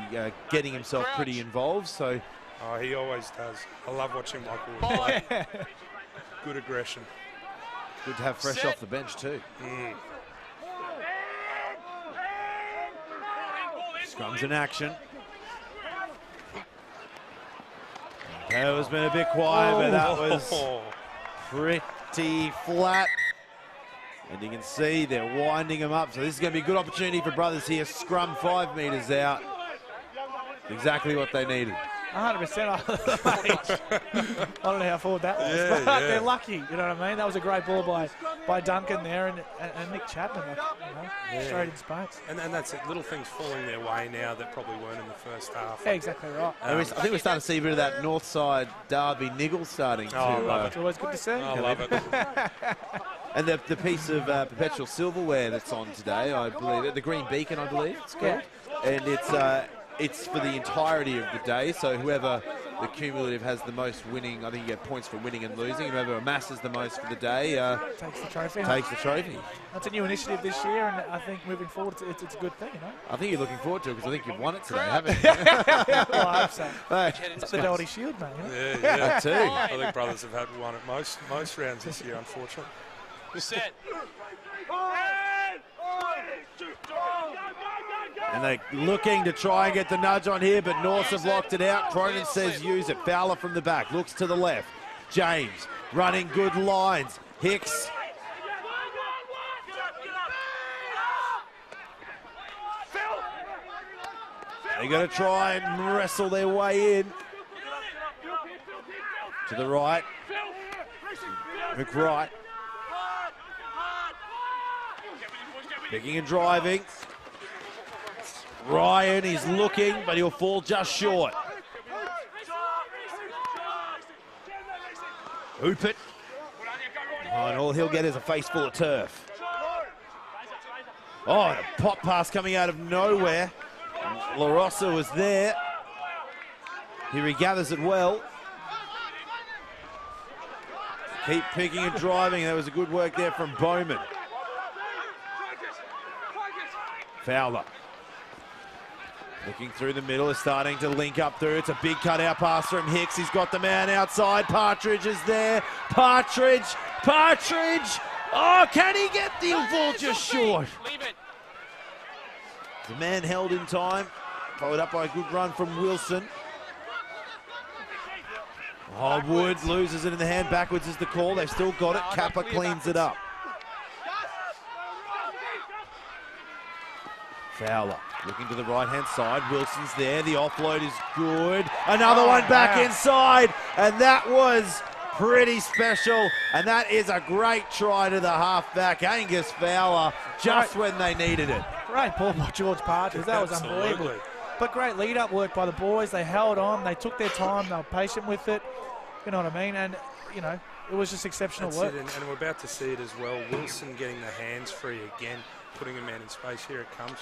getting himself pretty involved. So, oh, he always does. I love watching Michael Wooder play. Good aggression. Good to have fresh off the bench too. Scrums in action. That has been a bit quiet, but that was pretty flat. And you can see they're winding them up. So this is going to be a good opportunity for brothers here. Scrum 5 metres out. Exactly what they needed. 100%. I don't know how forward that was, but they're lucky. You know what I mean? That was a great ball by by Duncan there and Nick Chapman, straight in space. And that's it, little things falling their way now that probably weren't in the first half. Yeah, exactly right. I think we're starting to see a bit of that north side derby niggle starting to... I love it. It's always good to see. I love it. And the piece of perpetual silverware that's on today, I believe, the Green Beacon, I believe it's called. Yeah. And it's for the entirety of the day, so whoever the cumulative has the most winning, I think you get points for winning and losing, whoever amasses the most for the day takes the trophy. That's a new initiative this year, and I think moving forward it's a good thing, I think you're looking forward to it because I think you've won it today, haven't you? Well, I hope so. It's the Doherty Shield, mate. Yeah. That too. I think brothers have had one at most rounds this year, unfortunately. Set. And they're looking to try and get the nudge on here, but Norths have locked it out. Cronin says use it. Fowler from the back, looks to the left. James running good lines. Hicks. They're going to try and wrestle their way in. To the right. McWright. Picking and driving. Ryan, he's looking, but he'll fall just short. Hoop it. Oh, and all he'll get is a face full of turf. Oh, and a pop pass coming out of nowhere. La Rosa was there. Here he gathers it well. Keep picking and driving. That was a good work there from Bowman. Fowler. Looking through the middle, is starting to link up through. It's a big cutout pass from Hicks. He's got the man outside. Partridge is there. Partridge. Oh, can he get the ball just short? The man held in time. Followed up by a good run from Wilson. Oh, Wood loses it in the hand. Backwards is the call. They've still got it. Kappa cleans it up. Fowler looking to the right-hand side. Wilson's there. The offload is good. Another one back inside. And that was pretty special. And that is a great try to the halfback, Angus Fowler, just when they needed it. Great ball by George Partridge. That was unbelievable. But great lead-up work by the boys. They held on. They took their time. They were patient with it. You know what I mean? And, you know, it was just exceptional work. And we're about to see it as well. Wilson getting the hands free again, putting a man in space. Here it comes.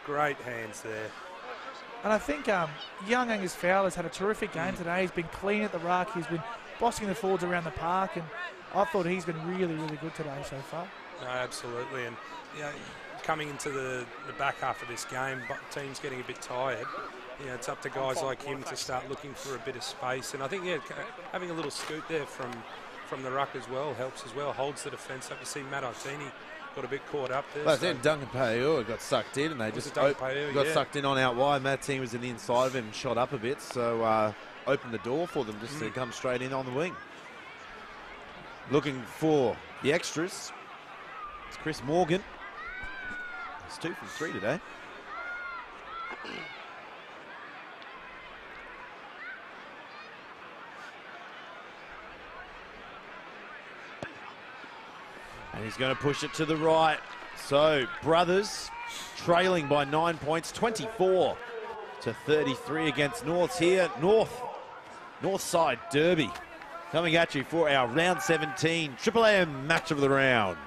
Great hands there. And I think young Angus Fowler's had a terrific game today. He's been clean at the ruck. He's been bossing the forwards around the park. And I thought he's been really, really good today so far. No, absolutely. And, you know, coming into the back half of this game, but team's getting a bit tired. You know, it's up to guys like him to start looking for a bit of space. And I think, yeah, having a little scoot there from the ruck as well helps as well. Holds the defence up. You see Matt Artini got a bit caught up there. Well, then Duncan Paeua got sucked in, and they just got sucked in on out wide. Matt team was in the inside of him and shot up a bit, so opened the door for them just to come straight in on the wing. Looking for the extras. It's Chris Morgan. It's 2 from 3 today. And he's going to push it to the right. So, Brothers trailing by 9 points, 24 to 33 against Norths here. North side derby coming at you for our round 17 Triple M match of the round.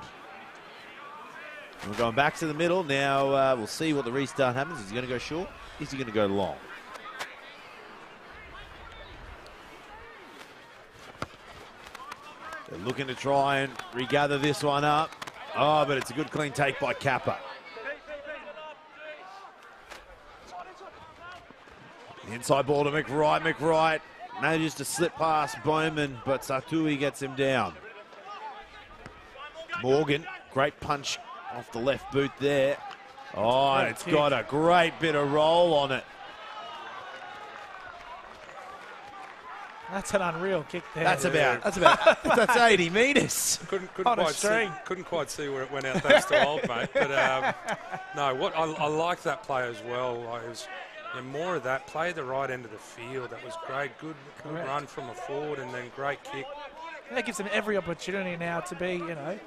We're going back to the middle. Now we'll see what the restart happens. Is he going to go short? Is he going to go long? They're looking to try and regather this one up. Oh, but it's a good clean take by Kappa. Inside ball to McWright. Manages to slip past Bowman, but Satui gets him down. Morgan, great punch off the left boot there. Oh, and it's got a great bit of roll on it. That's an unreal kick there. That's 80 metres. Couldn't quite see where it went out. That's too old, mate. But no, what I like that play as well. More of that. Play the right end of the field. That was great. Good run from a forward, and then great kick. And that gives them every opportunity now to be, you know,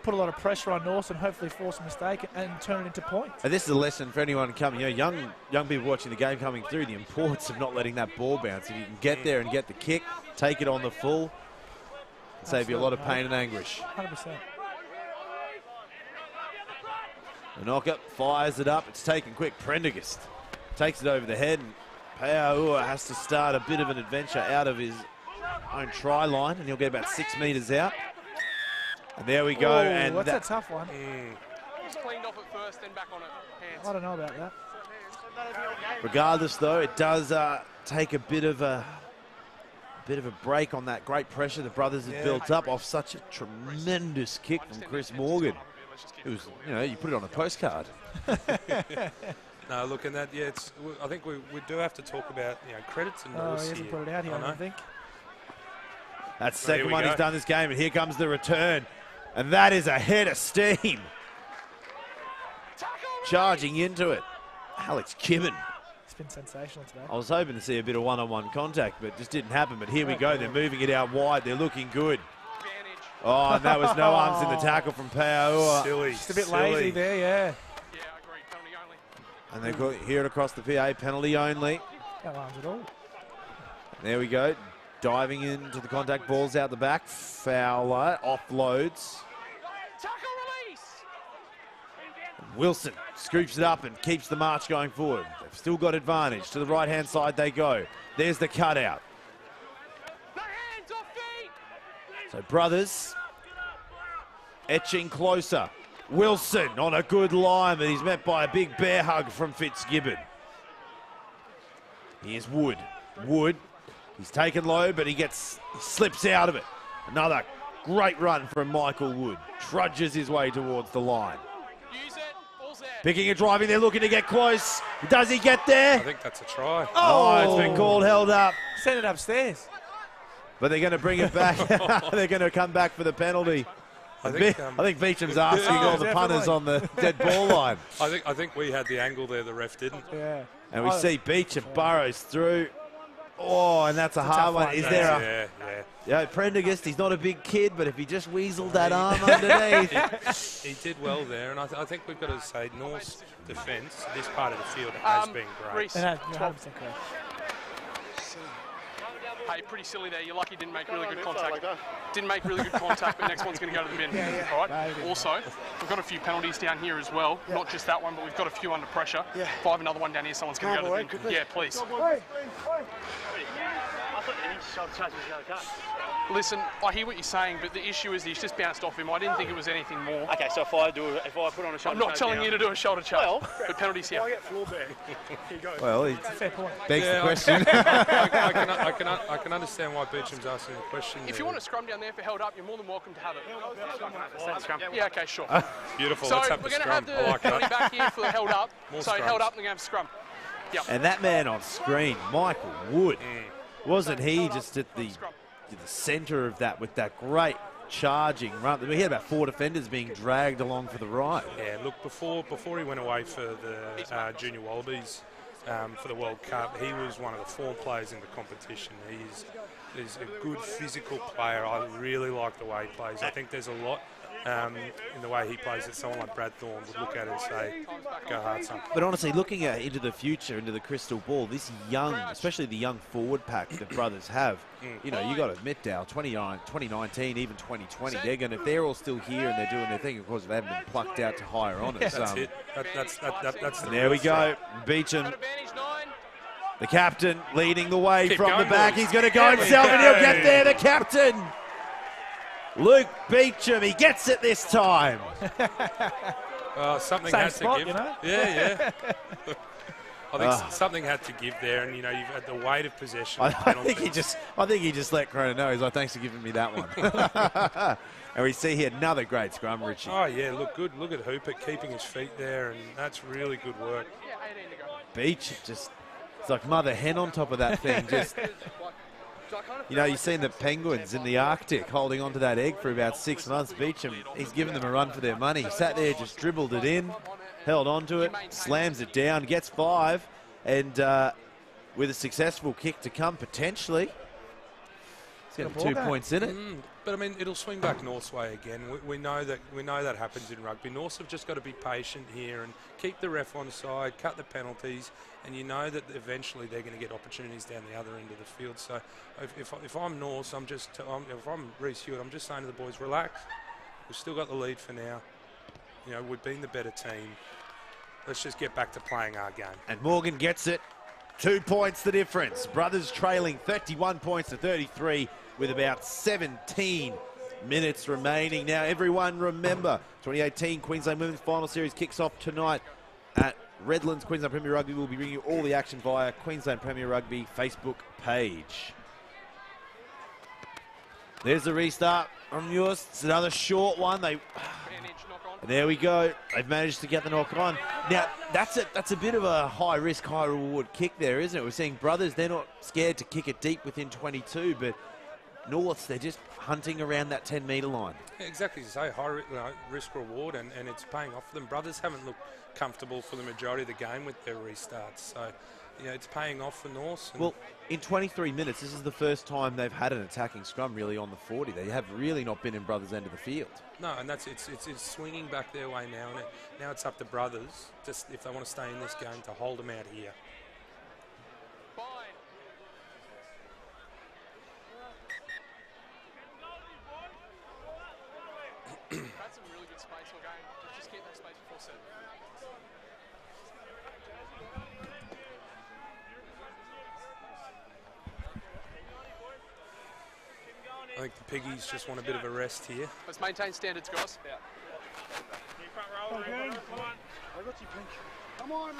put a lot of pressure on North and hopefully force a mistake and turn it into points. And this is a lesson for anyone coming, you know, young people watching the game coming through, the importance of not letting that ball bounce. If you can get there and get the kick, take it on the full, it'll save you a lot of pain and anguish. 100%. The knocker fires it up. It's taken quick. Prendergast takes it over the head, and Paoua has to start a bit of an adventure out of his own try line, and he'll get about 6 metres out. And there we go. And that's a tough one. Just cleaned off at first, then back on it. Hands. I don't know about that. Regardless, though, it does take a bit of a break on that great pressure the brothers have built up off such a tremendous kick from Chris Morgan. It was, you know, you put it on a postcard. No, look, and that, I think we do have to talk about, you know, credits and he hasn't put it out here, I don't think. That's the second one he's done this game, and here comes the return. And that is a head of steam. Charging into it. Alex Kibben. It's been sensational today. I was hoping to see a bit of one-on-one contact, but it just didn't happen. But here we go. They're moving it out wide. They're looking good. Oh, and that was no arms in the tackle from Paoua. Silly. Just a bit lazy there, yeah. And they got hear it across the PA, penalty only. No arms at all. There we go. Diving into the contact, balls out the back. Fowler offloads. Wilson scoops it up and keeps the march going forward. They've still got advantage. To the right-hand side they go. There's the cutout. So brothers etching closer. Wilson on a good line, but he's met by a big bear hug from Fitzgibbon. Here's Wood. Wood, he's taken low, but he slips out of it. Another great run from Michael Wood. Trudges his way towards the line. Picking and driving, they're looking to get close. Does he get there? I think that's a try. Oh, it's been called, held up. Send it upstairs. But they're going to bring it back. They're going to come back for the penalty. I think Beecham's asking all the punters on the dead ball line. I think we had the angle there, the ref didn't. Yeah. And we see Beecham burrows through. Oh, and that's a hard one. Is there a... Yeah, Prendergast, he's not a big kid, but if he just weaseled that arm underneath. He did well there, and I think we've got to say North's defence, this part of the field, has been great. Reece, 100% correct. Hey, pretty silly there. You're lucky you didn't make really good contact. Didn't make really good contact, but next one's going to go to the bin. All right. Also, we've got a few penalties down here as well. Not just that one, but we've got a few under pressure. If I have another one down here, someone's going to go to the bin. Yeah, please. Listen, I hear what you're saying, but the issue is he's just bounced off him. I didn't think it was anything more. Okay, so if I put on a shoulder, I'm not telling you to do a shoulder charge, but penalties here. I get floor there. Here you go. Well, he fair point. Begs the question. I can understand why Beecham's asking the question. If you want a scrum down there for held up, you're more than welcome to have it. Scrum. Yeah, okay, sure. Beautiful. So Let's have we're the going to have scrum. I the like penalty that. back here for the held up. More So scrums. held up, and we're going to have scrum. Yep. And that man on screen, Michael Wood, wasn't he just at the centre of that with that great charging run? We had about 4 defenders being dragged along for the ride. Yeah, look, before he went away for the Junior Wallabies for the World Cup, he was one of the form players in the competition. He's a good physical player. I really like the way he plays. I think there's a lot in the way he plays that someone like Brad Thorne would look at it and say, go hard, son. But honestly, looking into the future, into the crystal ball, this young, especially the young forward pack that brothers have, you know, you got to admit, Dale, 2019, even 2020, if they're all still here and they're doing their thing, of course, they haven't been plucked out to higher honours. That's it. That's There we go. Beecham, the captain, leading the way Keep from going, the back. boys. He's going to go himself and he'll get there, the captain. Luke Beecham, he gets it this time. Something Same had spot, to give. you know? Yeah. I think something had to give there, and you know, you've had the weight of possession. I think he just let Cronin know. He's like, thanks for giving me that one. And we see here another great scrum, Richie. Oh yeah, look good. Look at Hooper keeping his feet there, and that's really good work. Beach just, it's like mother hen on top of that thing. Just, you know, you've seen the penguins in the Arctic holding onto that egg for about 6 months. Beecham, he's given them a run for their money. He sat there, just dribbled it in, held onto it, slams it down, gets 5, and with a successful kick to come potentially. He's getting 2 points in it. But I mean, it'll swing back North's way again. We know that happens in rugby. Norths have just got to be patient here and keep the ref on side, cut the penalties, and you know that eventually they're going to get opportunities down the other end of the field. So if I'm Norths, if I'm Reece Hewitt, I'm just saying to the boys, relax. We've still got the lead for now. You know, we've been the better team. Let's just get back to playing our game. And Morgan gets it. 2 points the difference. Brothers trailing 31 points to 33 with about 17 minutes remaining. Now, everyone remember, 2018 Queensland Women's Final Series kicks off tonight at Redlands. Queensland Premier Rugby will be bringing you all the action via Queensland Premier Rugby Facebook page. There's the restart from yours. It's another short one. There we go. They've managed to get the knock on. Now, that's a bit of a high-risk, high-reward kick there, isn't it? We're seeing Brothers, they're not scared to kick it deep within 22, but Norths, they're just hunting around that 10-metre line. Yeah, exactly. So high risk reward, and it's paying off for them. Brothers haven't looked comfortable for the majority of the game with their restarts. So, you know, it's paying off for Norths. Well, in 23 minutes, this is the first time they've had an attacking scrum really on the 40. They have really not been in Brothers' end of the field. No, and it's swinging back their way now, and now it's up to Brothers, just if they want to stay in this game, to hold them out here. That's some really good space all game. Just keep that space before set. I think the Piggies just want a bit of a rest here. Let's maintain standards, guys. Yeah. Come on,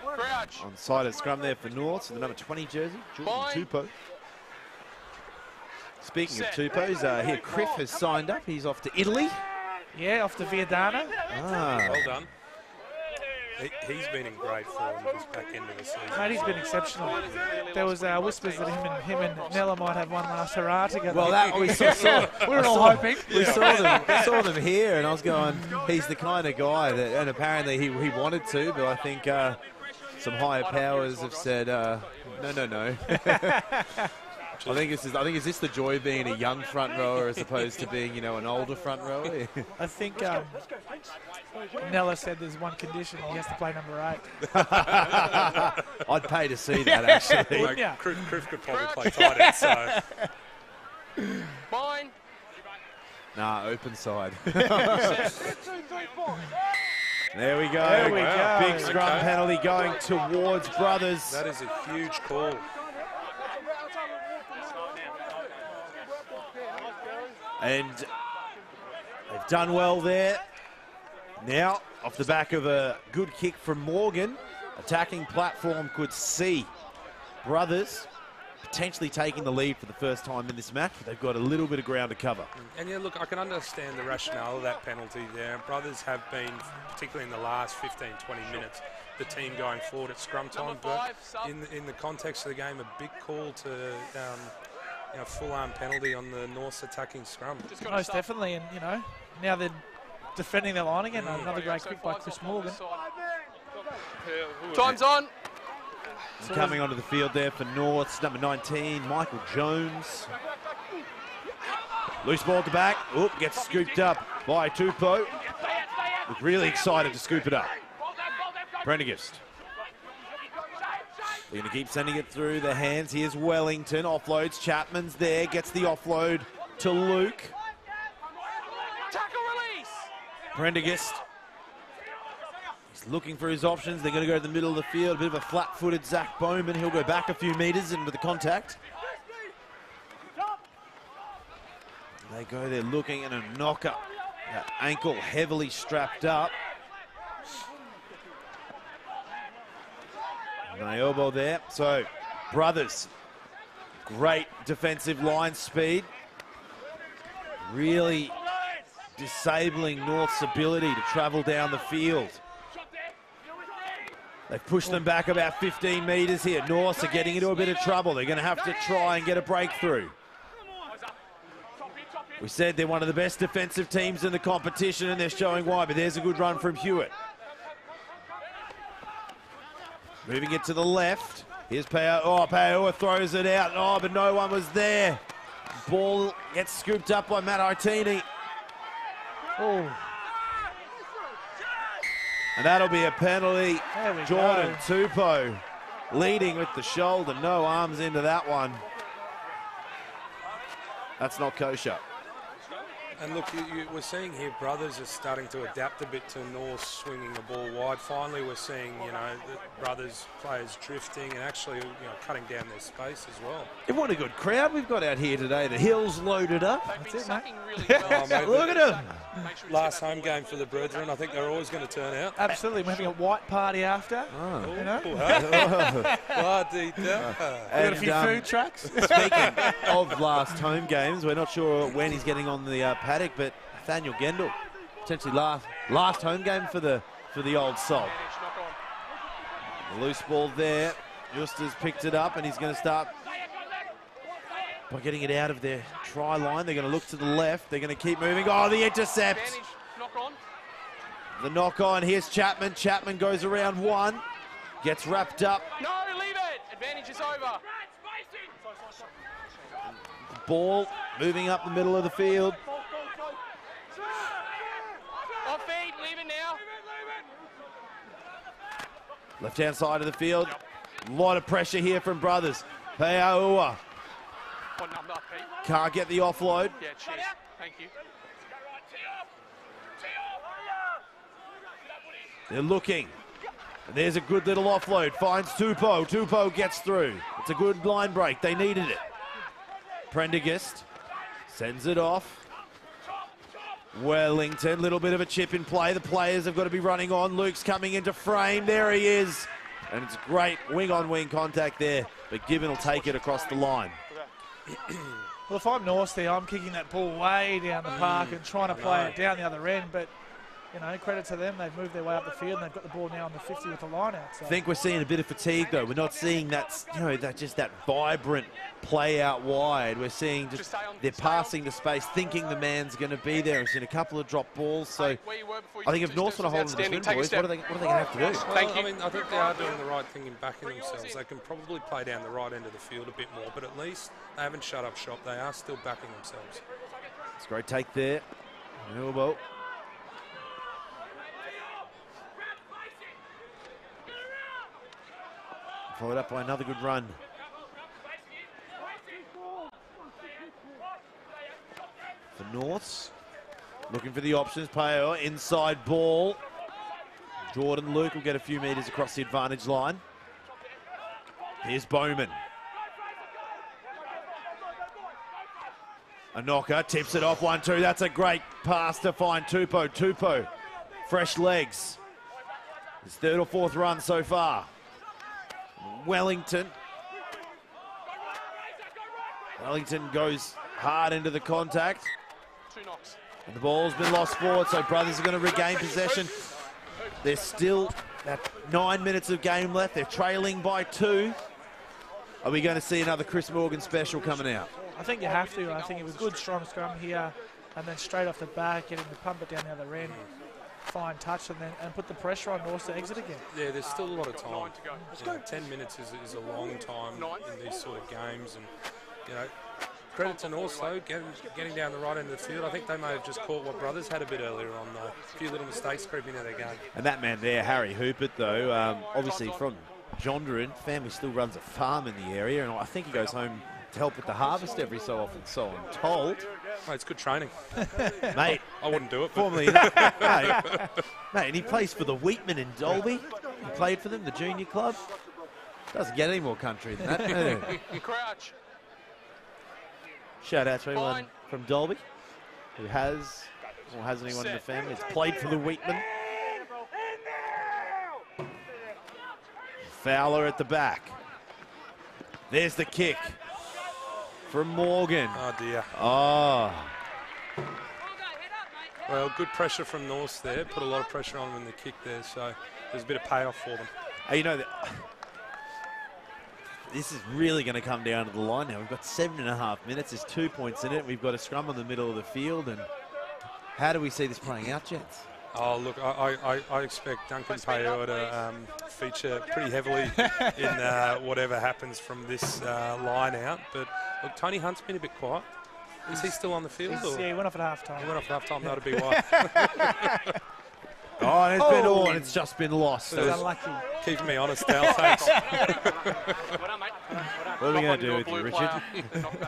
Crouch. On side of scrum there for Norths with the number 20 jersey, Jordan Tupou. Speaking of Tupous, here Criff has signed up. He's off to Italy. Yeah, off to Viadana. Well done. He's been in great form this back end of the season. Mate, he's been exceptional. There was whispers that him and Nella might have one last hurrah together. Well, that we saw. We were all hoping. We saw them here, and I was going, he's the kind of guy that, and apparently he wanted to, but I think some higher powers have said, no. I think is this the joy of being a young front rower as opposed to being, you know, an older front rower? I think Nella said there's one condition: he has to play number 8. I'd pay to see that, actually. Like, Criff could probably play tight end, so. Mine. Nah, open side. There we go. There we go. Big scrum penalty going towards Brothers. That is a huge call. And they've done well there. Now, off the back of a good kick from Morgan, attacking platform could see Brothers potentially taking the lead for the first time in this match, but they've got a little bit of ground to cover. And yeah, look, I can understand the rationale of that penalty there. Brothers have been, particularly in the last 15, 20 minutes, the team going forward at scrum time, but in the context of the game, a big call to full-arm penalty on the North's attacking scrum. Most definitely, and now they're defending their line again. Another great kick by Chris Morgan. Time's on. Coming onto the field there for Norths, number 19, Michael Jones. Loose ball at the back. Oop, gets scooped up by Tupou. Look really excited to scoop it up. Prendergast. They're going to keep sending it through the hands. Here's Wellington. Offloads. Chapman's there. Gets the offload to Luke. Tackle release. Prendergast. He's looking for his options. They're going to go to the middle of the field. A bit of a flat-footed Zach Bowman. He'll go back a few metres into the contact. They go there looking at a knocker. That ankle heavily strapped up. And they elbow there. So, Brothers, great defensive line speed. Really disabling North's ability to travel down the field. They've pushed them back about 15 metres here. Norths are getting into a bit of trouble. They're going to have to try and get a breakthrough. We said they're one of the best defensive teams in the competition, and they're showing why, but there's a good run from Hewitt. Moving it to the left. Here's Pao. Oh, Pao throws it out. Oh, but no one was there. Ball gets scooped up by Matt Artini. Oh. And that'll be a penalty. There we Jordan go. Tupou leading with the shoulder. No arms into that one. That's not kosher. And look, we're seeing here brothers are starting to adapt a bit to North swinging the ball wide. Finally, we're seeing, you know, the brothers players drifting and actually, you know, cutting down their space as well. And what a good crowd we've got out here today. The Hills loaded up. That's it, mate. Oh, mate, Look at them. Last home game for the Brethren. I think they're always going to turn out. Absolutely. We're having a white party after. Oh. You know? And, got a few food trucks. Speaking of last home games, we're not sure when he's getting on the paddock, but Nathaniel Gendel, potentially last home game for the old Salt. The loose ball there. Justa's picked it up, and he's going to start by getting it out of their try line. They're going to look to the left. They're going to keep moving. Oh, the intercept. The knock on. Here's Chapman. Chapman goes around one. Gets wrapped up. No, leave it. Advantage is over. Ball moving up the middle of the field. Off feet, leave it now. Left-hand side of the field. A lot of pressure here from brothers. Peaua What number, Pete? can't get the offload. Yeah, cheers. Thank you. They're looking. And there's a good little offload. Finds Tupou. Tupou gets through. It's a good line break. They needed it. Prendergast sends it off. Wellington, little bit of a chip in play. The players have got to be running on. Luke's coming into frame. There he is. And it's great wing-on-wing contact there. But Gibbon will take it across the line. Well, if I'm North there, I'm kicking that ball way down the park and trying to play it down the other end. But, you know, credit to them. They've moved their way up the field and they've got the ball now on the 50 with the line out. So. I think we're seeing a bit of fatigue, though. We're not seeing that, you know, that vibrant play out wide. We're seeing just they're passing the space, thinking the man's going to be there. We've seen a couple of drop balls. So I think if North want to hold them to the boys, what are they going to have to do? Well, I mean, I think they are doing the right thing in backing themselves. They can probably play down the right end of the field a bit more, but at least they haven't shut up shop. They are still backing themselves. It's a great take there. Elbow. Followed up by another good run. For Norths, looking for the options. Pao, inside ball. Jordan Luke will get a few metres across the advantage line. Here's Bowman. A knocker, tips it off 1-2. That's a great pass to find Tupou. Tupou, fresh legs. His third or fourth run so far. Wellington. Wellington goes hard into the contact. And the ball's been lost forward, so brothers are going to regain possession. There's still 9 minutes of game left. They're trailing by 2. Are we going to see another Chris Morgan special coming out? I think you have to. I think it was good, strong scrum here, and then straight off the back, getting the pump it down the other end. Fine touch and put the pressure on North to exit again. Yeah, there's still a lot of time. You know, 10 minutes is a long time in these sort of games, and you know, credit to North though, getting down the right end of the field. I think they may have just caught what brothers had a bit earlier on though. A few little mistakes creeping into their game. And that man there, Harry Hoopert, though, obviously from Jonderin, family still runs a farm in the area, and I think he goes home to help with the harvest every so often, so I'm told. Oh, it's good training. Mate. I wouldn't do it. Formerly, mate, and he plays for the Wheatman in Dolby. He played for them, the junior club. Doesn't get any more country than that. Crouch. Shout out to anyone from Dolby who has or has anyone in the family that's played for the Wheatman. Fowler at the back. There's the kick from Morgan. Oh, dear. Oh. Well, good pressure from North there. Put a lot of pressure on them in the kick there, so there's a bit of payoff for them. Hey, you know, this is really going to come down to the line now. We've got 7.5 minutes. There's 2 points in it. We've got a scrum on the middle of the field. And how do we see this playing out, gents? Oh, look, I expect Duncan Payor to feature pretty heavily in whatever happens from this line out. But look, Tony Hunt's been a bit quiet. Is he still on the field? Yeah, he went off at half-time. He went off at half-time, that'll be why. Oh, and it's been all, and it's just been lost. It's unlucky. Keeping me honest, Dale, thanks. What are we going to do with you, Richard?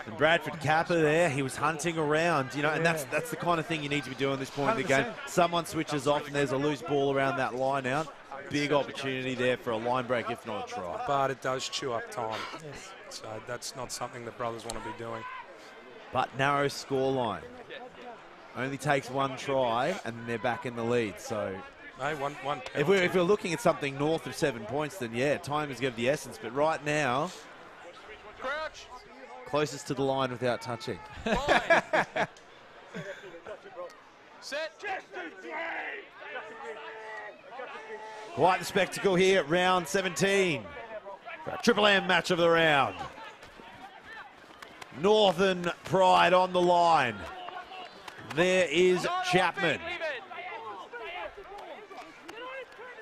And Bradford Kappa there, he was hunting around, you know, and that's the kind of thing you need to be doing at this point in the game. Someone switches off and there's a loose ball around that line out. Big opportunity there for a line break, if not a try. But it does chew up time. Yes. So that's not something the brothers want to be doing. But narrow scoreline. Only takes one try, and they're back in the lead. So, hey, one if we're looking at something north of 7 points, then yeah, time is of the essence. But right now, closest to the line without touching. Set. Quite the spectacle here at round 17. Triple M match of the round. Northern Pride on the line. There is Chapman.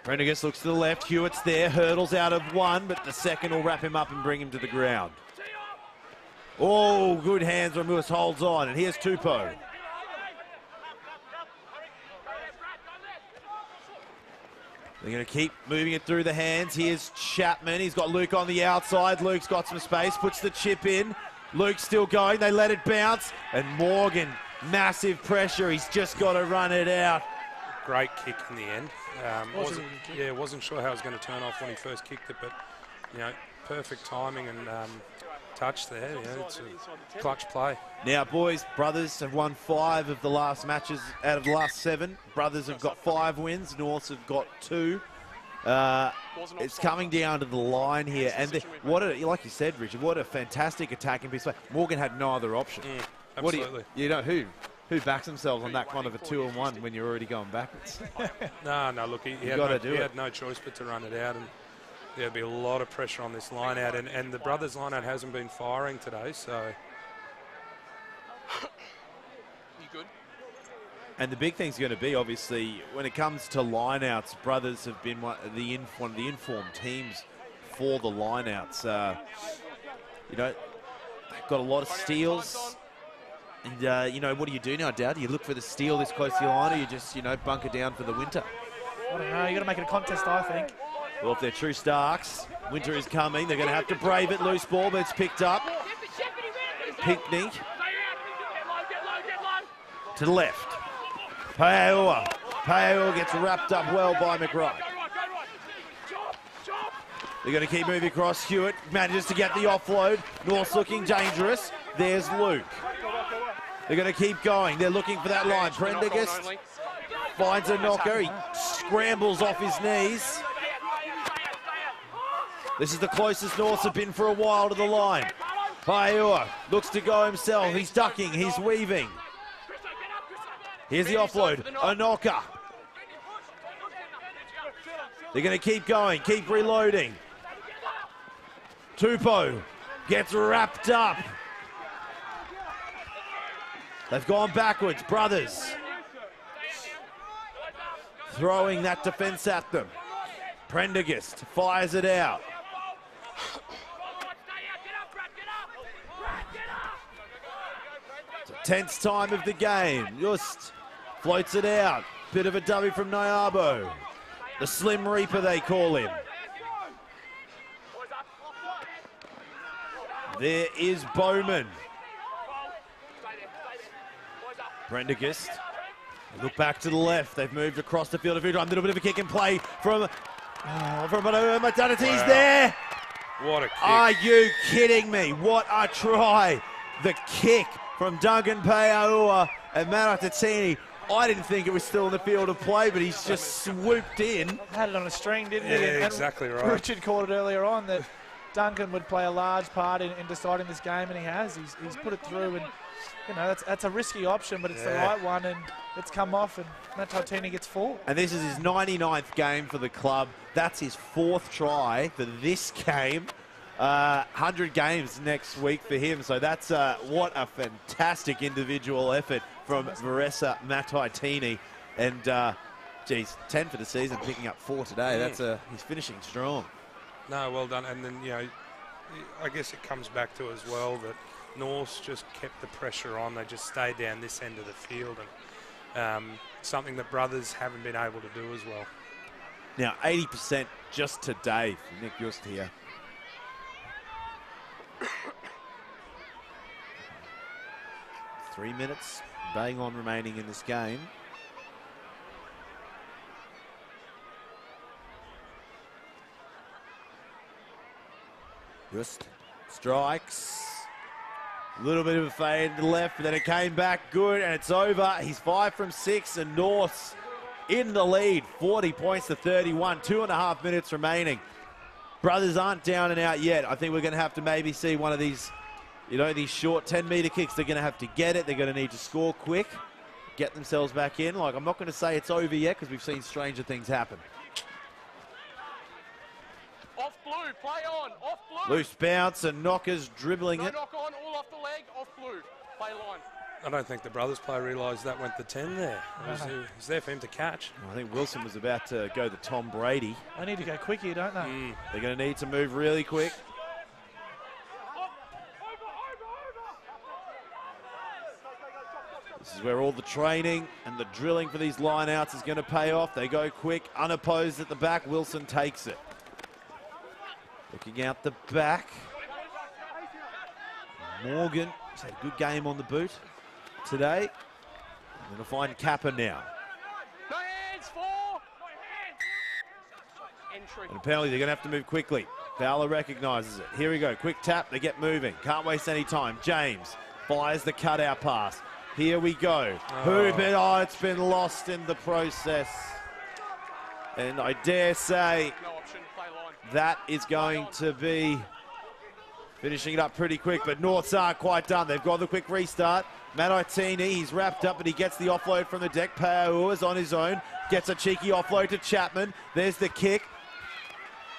Prendergast looks to the left. Hewitt's there. Hurdles out of one, but the second will wrap him up and bring him to the ground. Oh, good hands when Lewis holds on. And here's Tupou. They're going to keep moving it through the hands. Here's Chapman. He's got Luke on the outside. Luke's got some space. Puts the chip in. Luke's still going. They let it bounce. And Morgan, massive pressure. He's just got to run it out. Great kick in the end. Wasn't sure how it was going to turn off when he first kicked it, but you know, perfect timing and touch there. Yeah, it's a clutch play. Now, boys, brothers have won 5 of the last matches out of the last 7. Brothers have got 5 wins. Norths have got 2. It's coming down to the line here, and like you said, Richard, what a fantastic attacking piece. Morgan had no other option. Absolutely. You know who backs themselves on that kind of a 2-on-1 when you're already going backwards? No, look, he had no choice but to run it out, and there'll be a lot of pressure on this line out, and the brothers' line out hasn't been firing today, so. You good? And the big thing's going to be, obviously, when it comes to lineouts, brothers have been one of the informed teams for the lineouts. You know, they've got a lot of steals. And, you know, what do you do now, Dad? Do you look for the steal this close to your line, or you just, you know, bunker down for the winter? I don't know. You've got to make it a contest, I think. Well, if they're true Starks, winter is coming. They're going to have to brave it. Loose ball, but it's picked up. Pickney. To the left. Paeua. Paeua gets wrapped up well by McRae. They're going to keep moving across. Hewitt manages to get the offload. North's looking dangerous. There's Luke. They're going to keep going. They're looking for that line. Prendergast finds a knocker. He scrambles off his knees. This is the closest Norths have been for a while to the line. Paeua looks to go himself. He's ducking. He's weaving. Here's the offload. A knocker. They're going to keep going. Keep reloading. Tupou gets wrapped up. They've gone backwards. Brothers throwing that defence at them. Prendergast fires it out. It's a tense time of the game. Just floats it out. Bit of a dummy from Nyabo. The Slim Reaper, they call him. There is Bowman. Prendergast. Look back to the left. They've moved across the field of view. A little bit of a kick and play from Matanatis there. What a kick. Are you kidding me? What a try. The kick from Duncan Paeua and Manatatini. I didn't think it was still in the field of play, but he's just swooped in. Had it on a string, didn't he? Yeah, exactly right. Richard called it earlier on that Duncan would play a large part in deciding this game, and he has. He's put it through, and you know that's a risky option, but it's the right one, and it's come off, and Matatini gets 4. And this is his 99th game for the club. That's his 4th try for this game. 100 games next week for him. So that's what a fantastic individual effort from Maressa Mataitini. And Geez, 10 for the season, picking up 4 today. He's finishing strong. No, well done. And then, I guess it comes back to as well that North's just kept the pressure on. They just stayed down this end of the field, and something that Brothers haven't been able to do as well. Now, 80% just today for Nick Just here. Three minutes, bang on remaining in this game. Just strikes. A little bit of a fade to the left, but then it came back good, and it's over. He's 5 from 6, and North's in the lead, 40 points to 31, 2.5 minutes remaining. Brothers aren't down and out yet. I think we're going to have to maybe see one of these, these short 10-metre kicks. They're going to have to get it. They're going to need to score quick, get themselves back in. I'm not going to say it's over yet because we've seen stranger things happen. Off blue, play on, off blue. Loose bounce and Knockers dribbling it. Knock on, all off the leg, off blue, play line. I don't think the Brothers player realised that went to 10 there. It was there for him to catch. I think Wilson was about to go the Tom Brady. They need to go quick here, don't they? They're going to need to move really quick. This is where all the training and the drilling for these line-outs is going to pay off. They go quick, unopposed at the back. Wilson takes it. Looking out the back. Morgan has had a good game on the boot today. I'm going to find Kappa now. No hands, 4. No hands. Entry. And a penalty, they're going to have to move quickly. Fowler recognises it. Here we go, quick tap, they get moving. Can't waste any time. James fires the cutout pass. Here we go. It's been lost in the process. And I dare say that is going to be finishing it up pretty quick, but Norths aren't quite done. They've got the quick restart. Manoitini, he's wrapped up, but he gets the offload from the deck. Paua's on his own, gets a cheeky offload to Chapman. There's the kick.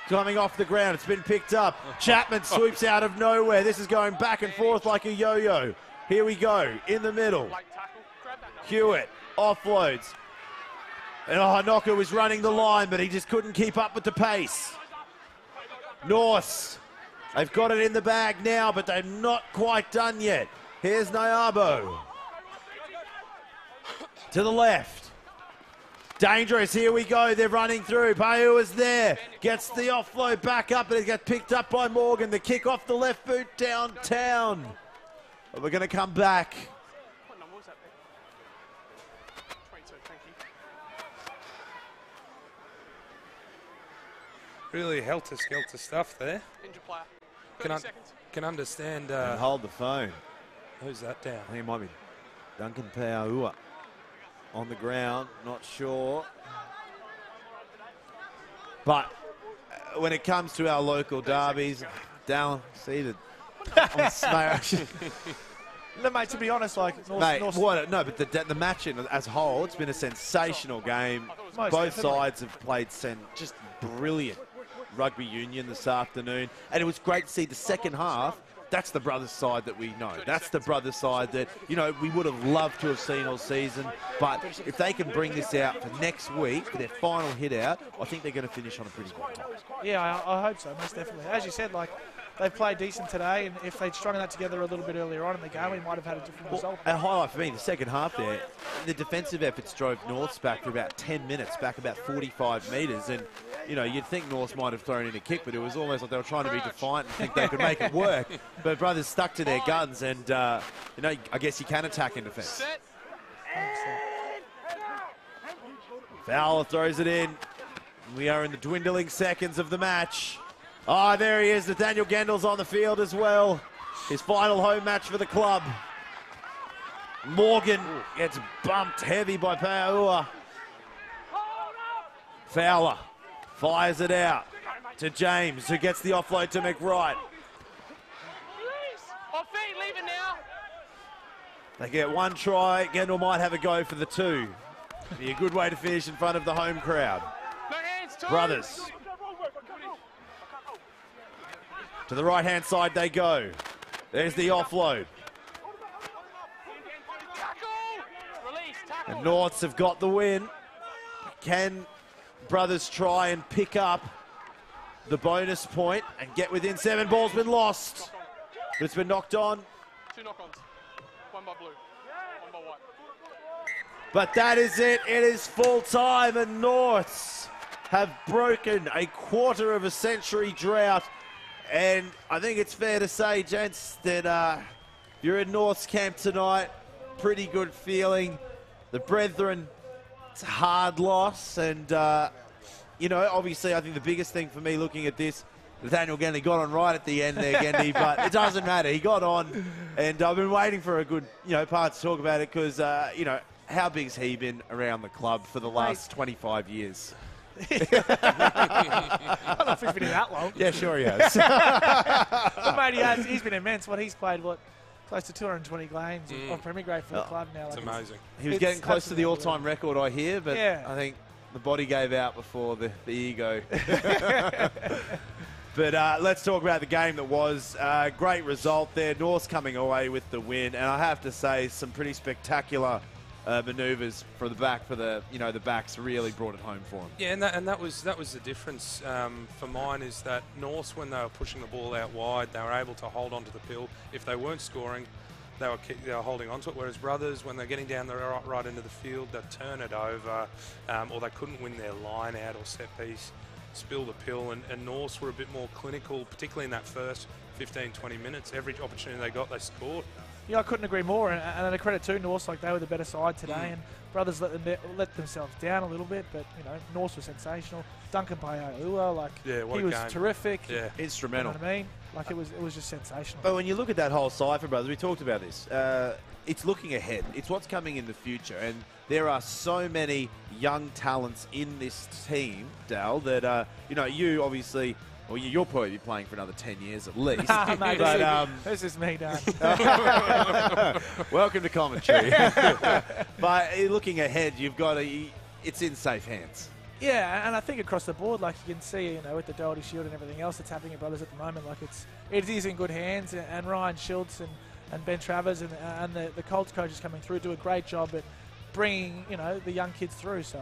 Coming off the ground, it's been picked up. Chapman swoops out of nowhere. This is going back and forth like a yo-yo. Here we go, in the middle. Hewitt offloads. And Knocker was running the line, but he just couldn't keep up with the pace. Norths, they've got it in the bag now, but they're not quite done yet. Here's Nyabo. To the left. Dangerous, here we go, they're running through. Paua's there, gets the offload back up, and it gets picked up by Morgan. The kick off the left boot downtown. But we're going to come back. What number was that there? 22, thank you. Really helter-skelter stuff there. Injured player. 30 seconds. Can understand. And hold the phone. Who's that down? I think it might be Duncan Pauaua on the ground, not sure. But when it comes to our local derbies, down, see the on smash. No, mate, to be honest, but the match as a whole, it's been a sensational game. Both sides have played just brilliant rugby union this afternoon. And it was great to see the second half. That's the Brothers side that we know. That's the Brothers side that, we would have loved to have seen all season. But if they can bring this out for next week, for their final hit out, I think they're going to finish on a pretty good top. Yeah, I hope so, most definitely. As you said, they've played decent today, and if they'd strung that together a little bit earlier on in the game, we might have had a different result. A highlight for me, the second half there, the defensive efforts drove Norths back for about 10 minutes, back about 45 metres, and, you'd think Norths might have thrown in a kick, but it was almost like they were trying to be defiant and think they could make it work. But Brothers stuck to their guns, and, I guess you can attack in defence. Fowler throws it in. We are in the dwindling seconds of the match. There he is. Nathaniel Gendel's on the field as well. His final home match for the club. Morgan gets bumped heavy by Pauaua. Fowler fires it out to James, who gets the offload to McWright. Off feet, leave it now. They get one try. Gendel might have a go for the 2. Be a good way to finish in front of the home crowd. No hands, 2. Brothers. To the right-hand side they go. There's the offload. And Norths have got the win. Can Brothers try and pick up the bonus point and get within 7? Ball's been lost. But it's been knocked on. 2 knock-ons. 1 by blue, 1 by white. But that is it. It is full time, and Norths have broken a quarter of a century drought. And I think it's fair to say, gents, that you're in North's camp tonight. Pretty good feeling. The Brethren, it's a hard loss. And, you know, obviously I think the biggest thing for me looking at this, Nathaniel Genley got on right at the end there, Genley, but it doesn't matter. He got on, and I've been waiting for a good, you know, part to talk about it because, you know, how big's he been around the club for the last 25 years? I don't know if he's been in that long. Yeah, sure he has. But mate, he's been immense. He's played, close to 220 games of Premier grade for the club now. It's amazing. He was getting close to the all-time record, I hear, but I think the body gave out before the ego. But let's talk about the game that was. Great result there. North's coming away with the win, and I have to say some pretty spectacular manoeuvres for the back. The backs really brought it home for them. Yeah, and that was the difference for mine, is that North, when they were pushing the ball out wide, they were able to hold on to the pill. If they weren't scoring, they were holding on to it. Whereas Brothers, when they're getting down the right into the field, they'd turn it over, or they couldn't win their line out or set piece, spill the pill. And Norths were a bit more clinical, particularly in that first 15-20 minutes. Every opportunity they got, they scored. Yeah, I couldn't agree more, and a credit to Norths, like they were the better side today, and Brothers let themselves down a little bit, but you know, Norths was sensational. Duncan Paiaua, he was terrific. Yeah, instrumental. You know what I mean? Like it was just sensational. But when you look at that whole side for Brothers, we talked about this. It's looking ahead. It's what's coming in the future, and there are so many young talents in this team, Dal, that you know, you obviously. Well, you'll probably be playing for another 10 years at least. Mate, but, this is me, Dan. Welcome to commentary. But looking ahead, you've got it's in safe hands. Yeah, and I think across the board, like you can see, you know, with the Doherty Shield and everything else that's happening at Brothers at the moment, like it is in good hands. And Ryan Schultz and Ben Travers and the Colts coaches coming through do a great job at bringing, you know, the young kids through. So.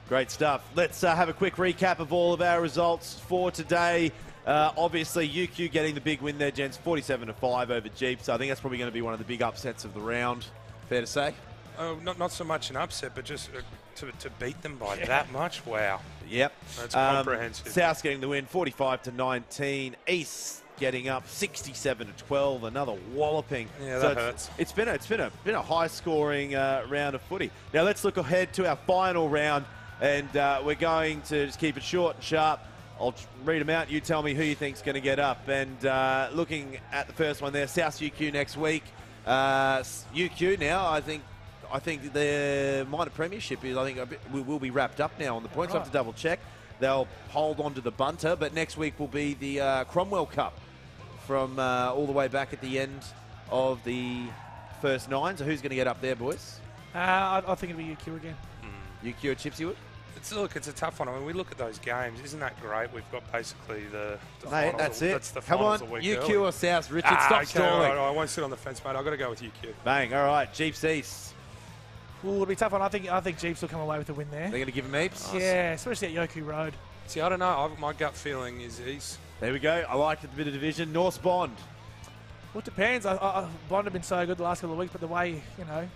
Great stuff. Let's have a quick recap of all of our results for today. Obviously, UQ getting the big win there, gents, 47-5 over Jeep. So I think that's probably going to be one of the big upsets of the round. Fair to say? Oh, not so much an upset, but just to beat them by that much. Wow. Yep. That's comprehensive. South's getting the win, 45-19. East getting up 67-12. Another walloping. Yeah, that hurts. It's been a high-scoring round of footy. Now let's look ahead to our final round. And we're going to just keep it short and sharp. I'll read them out. You tell me who you think's going to get up. And looking at the first one there, South UQ next week. UQ now, I think the minor premiership is, will be wrapped up now on the points. I have to double check. They'll hold on to the bunter, but next week will be the Cromwell Cup from all the way back at the end of the first 9. So who's going to get up there, boys? I think it'll be UQ again. UQ or Chipsy Wood? It's a tough one. I mean, we look at those games. Isn't that great? We've got basically the mate, finals. that's it. That's the Come on, UQ or South. Richard, stop stalling. I won't sit on the fence, mate. I've got to go with UQ. Bang. All right, Jeeps East. Ooh, it'll be a tough one. I think Jeeps will come away with a win there. They're going to give him heaps? Yeah, especially at Yoku Road. See, I don't know. My gut feeling is East. There we go. I like the bit of division. North's Bond. Well, it depends. Bond have been so good the last couple of weeks, but the way, you know,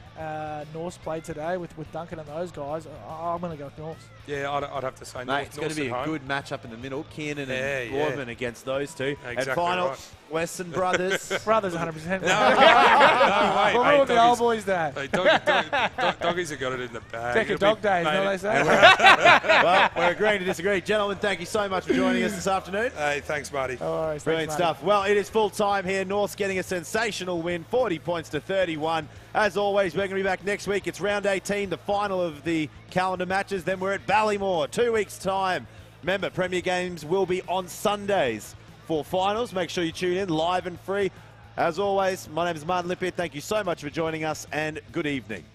North's played today with Duncan and those guys, I'm going to go with North. Yeah, I'd have to say North. It's going to be a good matchup in the middle. Kiernan and Boardman against those two. Exactly and final, right. Western Brothers. Brothers 100%. No, we'll ruin the old boys' day. Hey, doggies have got it in the bag. Deck of dog days, know they say. Well, we're agreeing to disagree. Gentlemen, thank you so much for joining us this afternoon. Hey, thanks, Marty. Brilliant stuff. Well, it is full time here. North's getting a sensational win, 40 points to 31. As always, we're going to be back next week. It's round 18, the final of the calendar matches. Then we're at Ballymore, 2 weeks' time. Remember, Premier Games will be on Sundays for finals. Make sure you tune in live and free. As always, my name is Martin Lippitt. Thank you so much for joining us, and good evening.